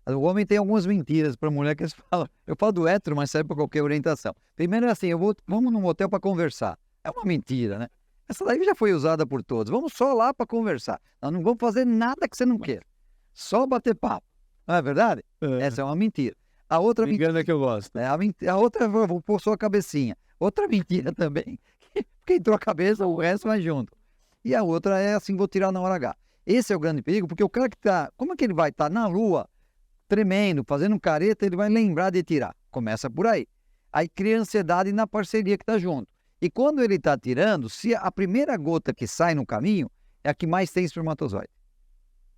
O homem tem algumas mentiras para a mulher que eles falam. Eu falo do hétero, mas serve para qualquer orientação. Primeiro é assim, vamos num motel para conversar. É uma mentira, né? Essa daí já foi usada por todos. Vamos só lá para conversar. Nós não vamos fazer nada que você não queira. Só bater papo. Não é verdade? Essa é uma mentira. A outra mentira que eu gosto. A outra, vou pôr só a cabecinha. Outra mentira também. Porque entrou a cabeça, o resto vai junto. E a outra é assim, vou tirar na hora H. Esse é o grande perigo, porque o cara que está... Como é que ele vai estar na lua, tremendo, fazendo careta, ele vai lembrar de tirar. Começa por aí. Aí cria ansiedade na parceria que está junto. E quando ele está tirando, se a primeira gota que sai no caminho é a que mais tem espermatozoide.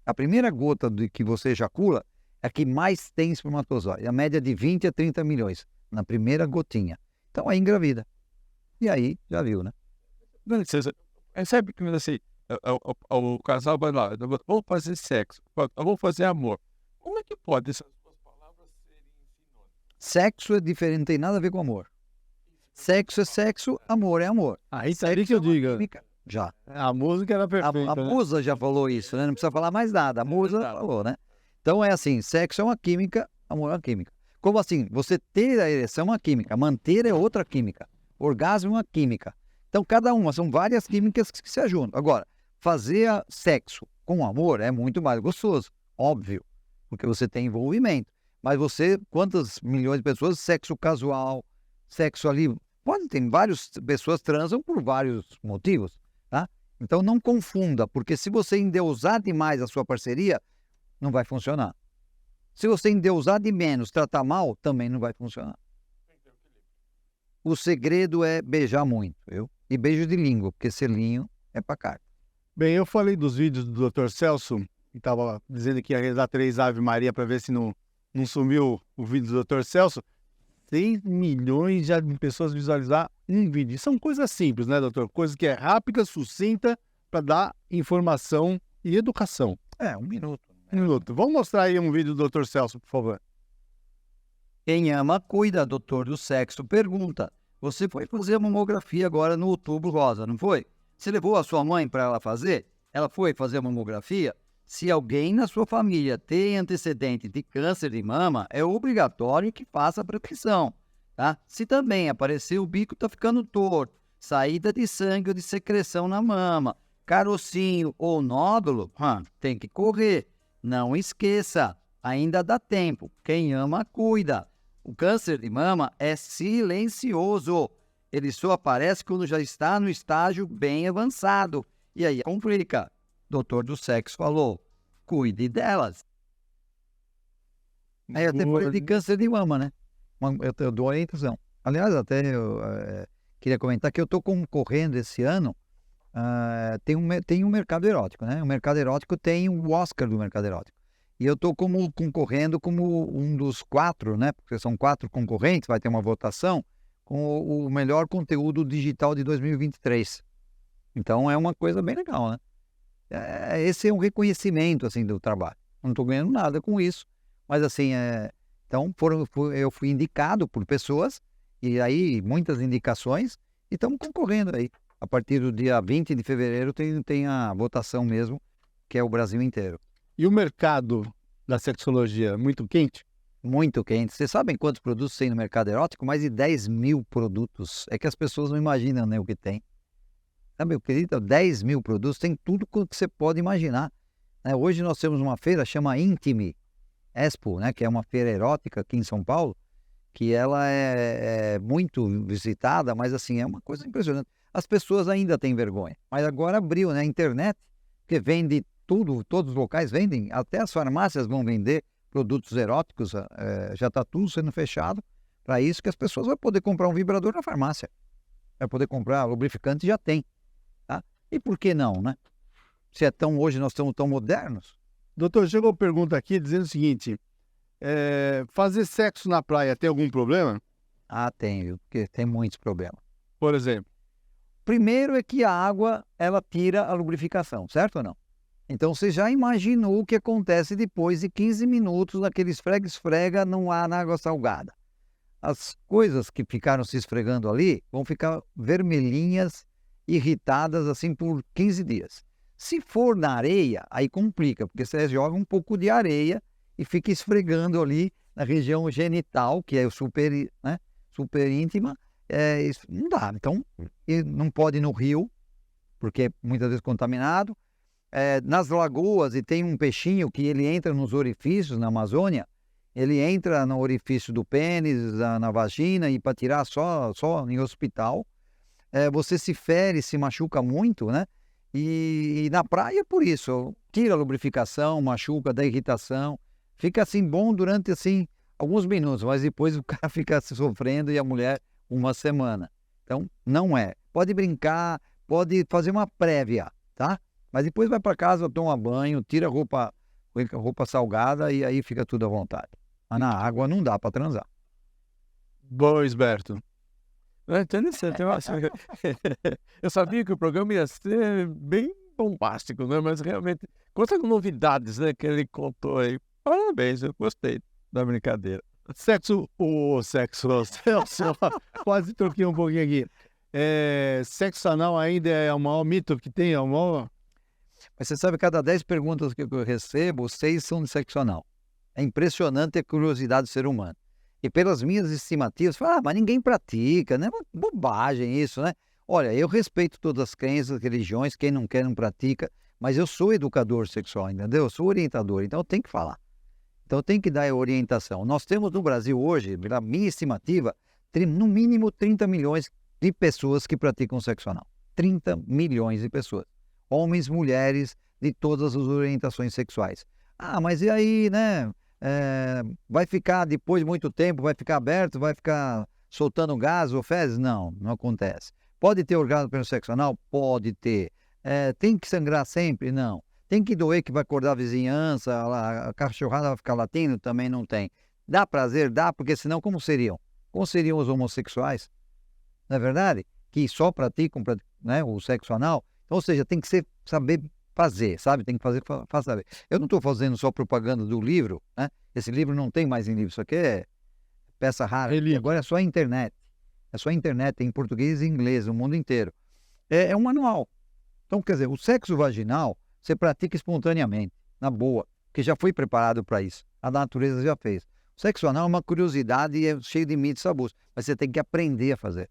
A primeira gota que você ejacula é a que mais tem espermatozoide. A média de 20 a 30 milhões na primeira gotinha. Então aí engravida. E aí, já viu, né? Dá licença, percebe que assim, o casal vai lá, vamos fazer sexo, vamos fazer amor. Como é que pode essas duas palavras serem sinônimas? Sexo é diferente, não tem nada a ver com amor. Sexo é sexo, amor é amor. Aí tá aí que eu digo. Já. A música era perfeita. A musa já falou isso, né? Não precisa falar mais nada. A musa falou, né? Então é assim, sexo é uma química, amor é uma química. Como assim? Você ter a ereção é uma química, manter é outra química. Orgasmo é uma química. Então cada uma, são várias químicas que se ajuntam. Agora, fazer sexo com amor é muito mais gostoso, óbvio, porque você tem envolvimento. Mas você, quantas milhões de pessoas, sexo casual, sexo ali... Tem várias pessoas transam por vários motivos, tá? Então não confunda, porque se você endeusar demais a sua parceria, não vai funcionar. Se você endeusar de menos, tratar mal, também não vai funcionar. O segredo é beijar muito, viu? E beijo de língua, porque selinho é pra carta. Bem, eu falei dos vídeos do Dr. Celso, que estava dizendo que ia rezar 3 Ave Maria para ver se não sumiu o vídeo do Dr. Celso. 6 milhões de pessoas visualizar um vídeo. São coisas simples, né, doutor? Coisa que é rápida, sucinta, para dar informação e educação. 1 minuto. 1 minuto. Vamos mostrar aí um vídeo do Dr. Celso, por favor. Quem ama, cuida. Doutor do Sexo pergunta. Você foi fazer a mamografia agora no Outubro Rosa, não foi? Você levou a sua mãe para ela fazer? Ela foi fazer a mamografia? Se alguém na sua família tem antecedente de câncer de mama, é obrigatório que faça a prescrição, tá? Se também aparecer o bico tá ficando torto, saída de sangue ou de secreção na mama, carocinho ou nódulo, tem que correr. Não esqueça, ainda dá tempo. Quem ama, cuida. O câncer de mama é silencioso. Ele só aparece quando já está no estágio bem avançado. E aí complica. Doutor do Sexo falou, cuide delas. Aí até falei de câncer de mama, né? Eu dou orientação. Aliás, até eu queria comentar que eu estou concorrendo esse ano, tem um mercado erótico, né? O mercado erótico tem o Oscar do mercado erótico. E eu estou concorrendo como um dos 4, né? Porque são 4 concorrentes, vai ter uma votação, com o melhor conteúdo digital de 2023. Então é uma coisa bem legal, né? Esse é um reconhecimento assim do trabalho. Não estou ganhando nada com isso, mas assim, então eu fui indicado por pessoas e aí muitas indicações e estamos concorrendo aí. A partir do dia 20 de fevereiro tem a votação mesmo, que é o Brasil inteiro. E o mercado da sexologia, muito quente? muito quente. Vocês sabem quantos produtos tem no mercado erótico? Mais de 10 mil produtos. É que as pessoas não imaginam, né, o que tem. Sabe, eu querido, 10 mil produtos, tem tudo que você pode imaginar. Né? Hoje nós temos uma feira, chama Intime Expo, né, que é uma feira erótica aqui em São Paulo, que ela é muito visitada, mas assim, é uma coisa impressionante. As pessoas ainda têm vergonha, mas agora abriu, né, a internet, que vende tudo, todos os locais vendem, até as farmácias vão vender produtos eróticos, já está tudo sendo fechado para isso, que as pessoas vão poder comprar um vibrador na farmácia, vai poder comprar lubrificante, já tem. Tá? E por que não, né? Se é tão, hoje nós estamos tão modernos. Doutor, chegou uma pergunta aqui dizendo o seguinte, fazer sexo na praia tem algum problema? Ah, tem, viu? Porque tem muitos problemas. Por exemplo? Primeiro é que a água, ela tira a lubrificação, certo ou não? Então você já imaginou o que acontece depois de 15 minutos naquele esfrega-esfrega na água salgada. As coisas que ficaram se esfregando ali vão ficar vermelhinhas, irritadas assim por 15 dias. Se for na areia, aí complica, porque você joga um pouco de areia e fica esfregando ali na região genital, que é super, né, super íntima, não dá. Então, não pode ir no rio, porque é muitas vezes contaminado. Nas lagoas, e tem um peixinho que ele entra nos orifícios na Amazônia, ele entra no orifício do pênis, na vagina, e para tirar só em hospital. Você se fere, se machuca muito, né? E na praia, por isso, tira a lubrificação, machuca, dá irritação, fica assim bom durante assim alguns minutos, mas depois o cara fica sofrendo e a mulher uma semana. Então, não é. Pode brincar, pode fazer uma prévia, tá? Mas depois vai para casa, toma banho, tira a roupa salgada e aí fica tudo à vontade. Mas na água não dá para transar. Bom, Esberto. É interessante. Eu sabia que o programa ia ser bem bombástico, né? Mas realmente, quantas novidades, né, que ele contou aí. Parabéns, eu gostei da brincadeira. Sexo, quase troquei um pouquinho aqui. Sexo anal ainda é o maior mito que tem? Mas você sabe, cada 10 perguntas que eu recebo, 6 são de sexo anal. É impressionante a curiosidade do ser humano. E pelas minhas estimativas, mas ninguém pratica, né? Bobagem isso, né? Olha, eu respeito todas as crenças, religiões, quem não quer não pratica, mas eu sou educador sexual, entendeu? Eu sou orientador, então eu tenho que falar. Então eu tenho que dar orientação. Nós temos no Brasil hoje, pela minha estimativa, no mínimo 30 milhões de pessoas que praticam sexo anal. 30 milhões de pessoas. Homens, mulheres, de todas as orientações sexuais. Mas e aí, né? Vai ficar, depois de muito tempo, vai ficar aberto, vai ficar soltando gás ou fezes? Não acontece. Pode ter orgasmo pelo sexo anal? Pode ter. Tem que sangrar sempre? Não. Tem que doer que vai acordar a vizinhança, a cachorrada vai ficar latindo? Também não tem. Dá prazer? Dá, porque senão como seriam? Como seriam os homossexuais? Não é verdade? Que só praticam, né, o sexo anal? Então, ou seja, tem que saber fazer, sabe? Tem que fazer. Eu não estou fazendo só propaganda do livro, né? Esse livro não tem mais em livro, isso aqui é peça rara. Agora é só a internet. É só a internet, tem em português e inglês, no mundo inteiro. É um manual. Então, quer dizer, o sexo vaginal você pratica espontaneamente, na boa, porque já foi preparado para isso. A natureza já fez. O sexo anal é uma curiosidade e é cheio de mitos e tabus, mas você tem que aprender a fazer.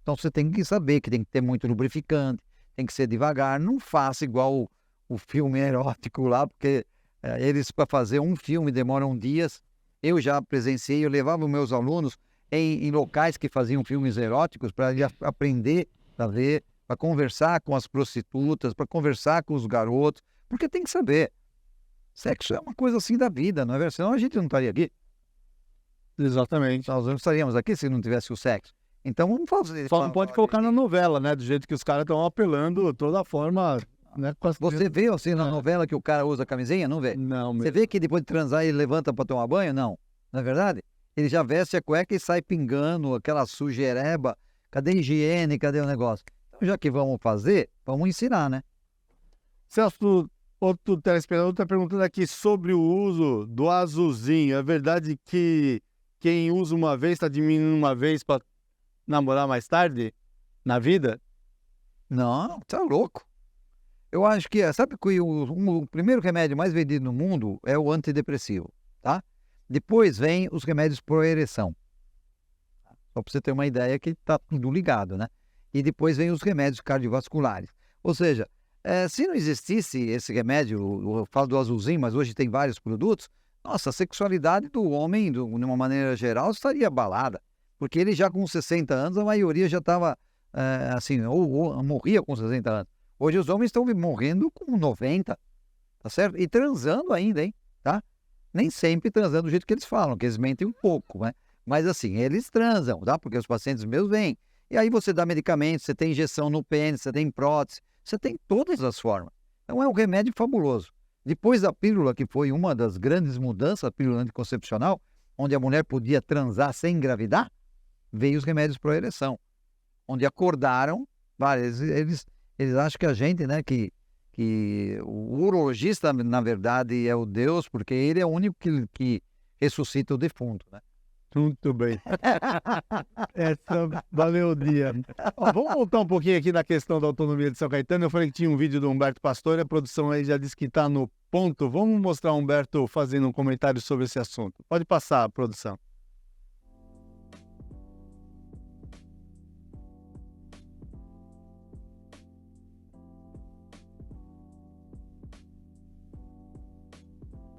Então você tem que saber que tem que ter muito lubrificante, tem que ser devagar, não faça igual o filme erótico lá, porque eles para fazer um filme demoram dias. Eu já presenciei, eu levava os meus alunos em locais que faziam filmes eróticos para aprender a ver, para conversar com as prostitutas, para conversar com os garotos, porque tem que saber. Sexo é uma coisa assim da vida, não é verdade? Senão a gente não estaria aqui. Exatamente. Nós não estaríamos aqui se não tivesse o sexo. Então vamos fazer. Só não pode colocar na novela, né? Do jeito que os caras estão apelando toda a forma. Né? Você vê assim na novela que o cara usa camisinha? Não vê? Não. Você vê que depois de transar ele levanta para tomar banho? Não. Não é verdade? Ele já veste a cueca e sai pingando aquela sujeireba. Cadê a higiene? Cadê o negócio? Então, já que vamos fazer, vamos ensinar, né? Celso, outro telespectador está perguntando aqui sobre o uso do azulzinho. É verdade que quem usa uma vez está diminuindo uma vez para namorar mais tarde na vida? Não, tá louco. Eu acho que, sabe que o primeiro remédio mais vendido no mundo é o antidepressivo, tá? Depois vem os remédios por ereção. Só para você ter uma ideia que está tudo ligado, né? E depois vem os remédios cardiovasculares. Ou seja, se não existisse esse remédio, eu falo do azulzinho, mas hoje tem vários produtos, nossa, a sexualidade do homem, de uma maneira geral, estaria abalada. Porque ele já com 60 anos, a maioria já estava, assim, ou morria com 60 anos. Hoje os homens estão morrendo com 90, tá certo? E transando ainda, hein? Tá? Nem sempre transando do jeito que eles falam, que eles mentem um pouco, né? Mas assim, eles transam, tá? Porque os pacientes meus vêm. E aí você dá medicamentos, você tem injeção no pênis, você tem prótese, você tem todas as formas. Então é um remédio fabuloso. Depois da pílula, que foi uma das grandes mudanças, a pílula anticoncepcional, onde a mulher podia transar sem engravidar, veio os remédios para ereção, onde acordaram, eles acham que a gente, né, que o urologista, na verdade, é o Deus, porque ele é o único que ressuscita o defunto, né? Muito bem. Essa valeu o dia. Ó, vamos voltar um pouquinho aqui na questão da autonomia de São Caetano. Eu falei que tinha um vídeo do Humberto Pastore, a produção aí já disse que está no ponto. Vamos mostrar o Humberto fazendo um comentário sobre esse assunto. Pode passar, produção.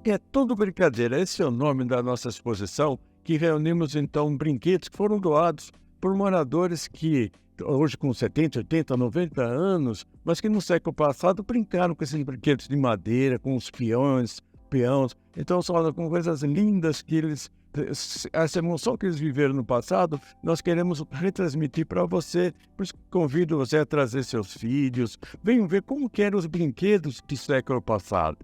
É tudo brincadeira. Esse é o nome da nossa exposição, que reunimos então brinquedos que foram doados por moradores que hoje com 70, 80, 90 anos, mas que no século passado brincaram com esses brinquedos de madeira, com os peões. Então são com coisas lindas que eles, essa emoção que eles viveram no passado, nós queremos retransmitir para você. Por isso que convido você a trazer seus filhos, venham ver como que eram os brinquedos do século passado.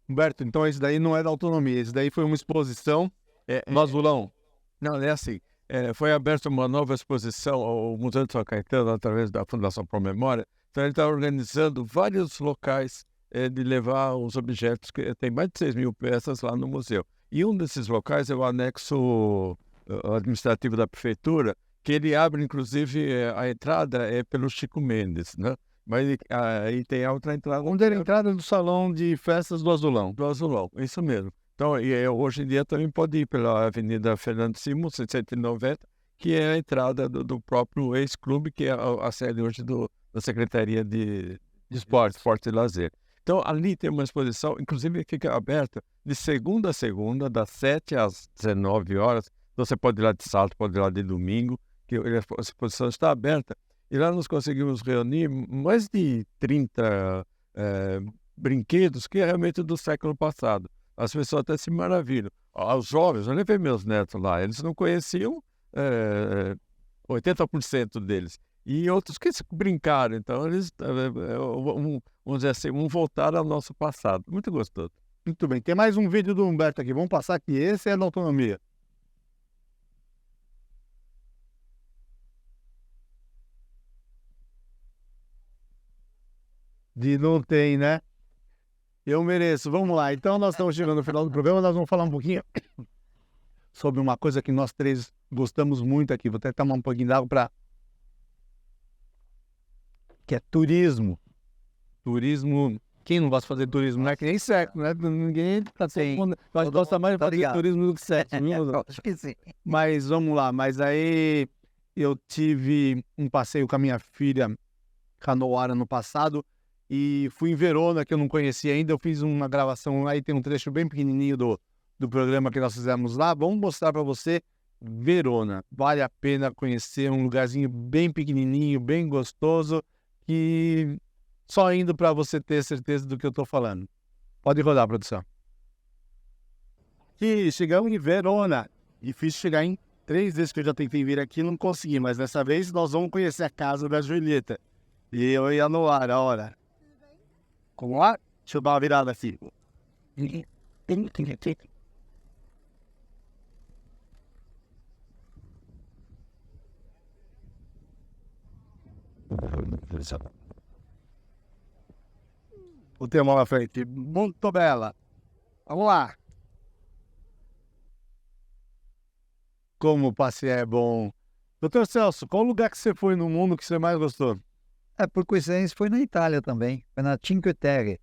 Humberto, então esse daí não é da autonomia, esse daí foi uma exposição no Azulão. Não, é assim, foi aberta uma nova exposição ao Museu de São Caetano através da Fundação Pro Memória. Então ele está organizando vários locais de levar os objetos, que tem mais de 6.000 peças lá no museu. E um desses locais é o anexo administrativo da prefeitura, que ele abre, inclusive, a entrada é pelo Chico Mendes, né? Mas aí tem a outra entrada. Onde era a entrada do salão de festas do Azulão. Do Azulão, isso mesmo. Então, hoje em dia também pode ir pela Avenida Fernando Simons, 190, que é a entrada do próprio ex-clube, que é a sede hoje da Secretaria de Esporte e Lazer. Então, ali tem uma exposição, inclusive fica aberta de segunda a segunda, das 7 às 19 horas. Você pode ir lá de sábado, pode ir lá de domingo, que a exposição está aberta. E lá nós conseguimos reunir mais de 30 brinquedos que é realmente do século passado. As pessoas até se maravilham. Os jovens, eu levei meus netos lá, eles não conheciam 80% deles. E outros que brincaram. Então, eles, vamos dizer assim, voltaram ao nosso passado. Muito gostoso. Muito bem. Tem mais um vídeo do Humberto aqui. Vamos passar aqui. Esse é da autonomia. Não tem, né? Eu mereço. Vamos lá. Então, nós estamos chegando no final do programa. Nós vamos falar um pouquinho sobre uma coisa que nós três gostamos muito aqui. Vou até tomar um pouquinho d'água para... que é turismo. Turismo... Quem não gosta de fazer turismo, né? Que nem sexo, né? Ninguém tá Sim. Nós gostamos mais de fazer ligado. turismo do que sexo, viu? Acho que sim. Mas vamos lá. Mas aí eu tive um passeio com a minha filha canoara no passado e fui em Verona, que eu não conhecia ainda. Eu fiz uma gravação lá e tem um trecho bem pequenininho do programa que nós fizemos lá. Vamos mostrar para você Verona. Vale a pena conhecer, um lugarzinho bem pequenininho, bem gostoso, que só indo para você ter certeza do que eu estou falando. Pode rodar, produção. Aqui, chegamos em Verona. Difícil chegar em 3 vezes que eu já tentei vir aqui, não consegui, mas dessa vez nós vamos conhecer a casa da Julieta. E eu ia no ar, a hora. Como lá? Deixa eu dar uma virada assim. O tema na frente. Muito bela. Vamos lá. Como o passeio é bom. Doutor Celso, qual lugar que você foi no mundo que você mais gostou? Por coincidência, foi na Itália também. Foi na Cinque Terre.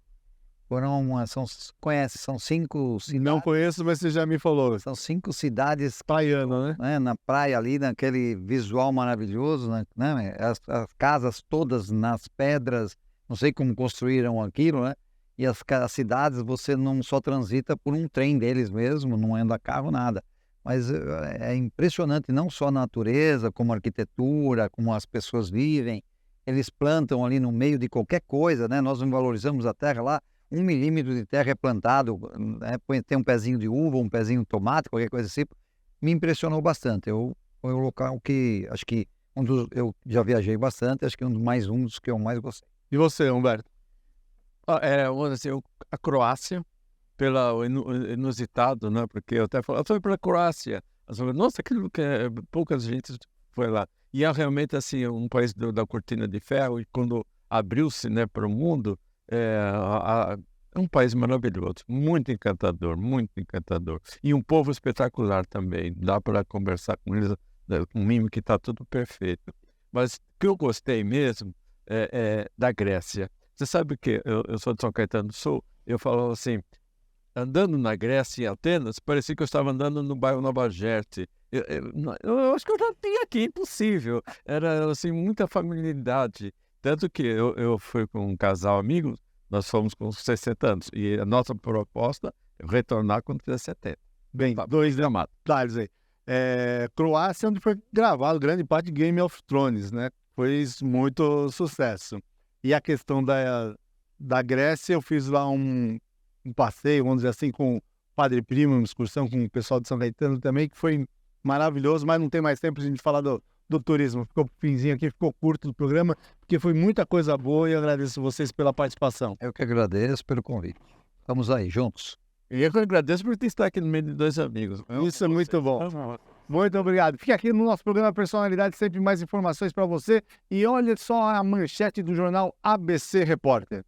Conhece, são 5 cidades. Não conheço, mas você já me falou. São 5 cidades Praiano, né? na praia ali, naquele visual maravilhoso, né? As casas todas nas pedras, não sei como construíram aquilo, né? E as cidades você não só transita por um trem deles mesmo, não anda carro, nada. Mas é impressionante não só a natureza, como a arquitetura, como as pessoas vivem. Eles plantam ali no meio de qualquer coisa, né? Nós não valorizamos a terra lá. 1 milímetro de terra é plantado, né? Tem um pezinho de uva, um pezinho de tomate, qualquer coisa assim. Me impressionou bastante. Foi um local que acho que eu já viajei bastante, acho que um dos que eu mais gostei. E você, Humberto? A Croácia, pelo inusitado, né? Porque eu até falei, eu fui para a Croácia. Nossa, aquilo que poucas gente foi lá. E é realmente assim, um país da cortina de ferro, e quando abriu-se, né, para o mundo, é um país maravilhoso, muito encantador, muito encantador. E um povo espetacular também, dá para conversar com eles, com mim que está tudo perfeito. Mas o que eu gostei mesmo é da Grécia. Você sabe que eu sou de São Caetano do Sul, eu falava assim, andando na Grécia, em Atenas, parecia que eu estava andando no bairro Nova Jersey. Eu acho que eu já tinha aqui, impossível. Era assim, muita familiaridade. Tanto que eu fui com um casal amigo, nós fomos com 60 anos. E a nossa proposta é retornar quando fizer 70. Bem, Tá, 2 detalhes aí. Croácia, onde foi gravado grande parte de Game of Thrones, né? Foi muito sucesso. E a questão da Grécia, eu fiz lá um passeio, vamos dizer assim, com o Padre Primo, uma excursão com o pessoal de São Caetano também, que foi maravilhoso, mas não tem mais tempo para a gente falar do turismo. Ficou finzinho aqui, ficou curto do programa, porque foi muita coisa boa e eu agradeço vocês pela participação. Eu que agradeço pelo convite. Vamos aí, juntos. E eu que agradeço por estar aqui no meio de 2 amigos. Isso é muito bom. Muito obrigado. Fique aqui no nosso programa Personalidade, sempre mais informações para você. E olha só a manchete do jornal ABC Repórter.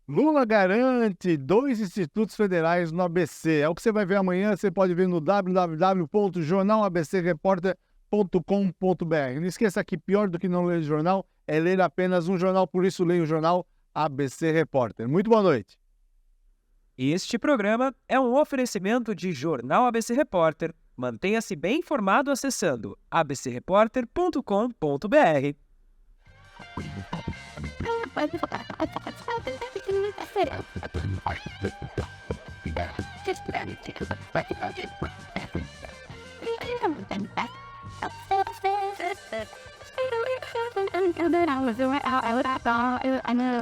Lula garante 2 institutos federais no ABC. É o que você vai ver amanhã, você pode ver no www.jornalabcrepórter.com.br. Não esqueça que pior do que não ler jornal é ler apenas um jornal, por isso leia o jornal ABC Repórter. Muito boa noite. Este programa é um oferecimento de Jornal ABC Repórter. Mantenha-se bem informado acessando abcrepórter.com.br. I know.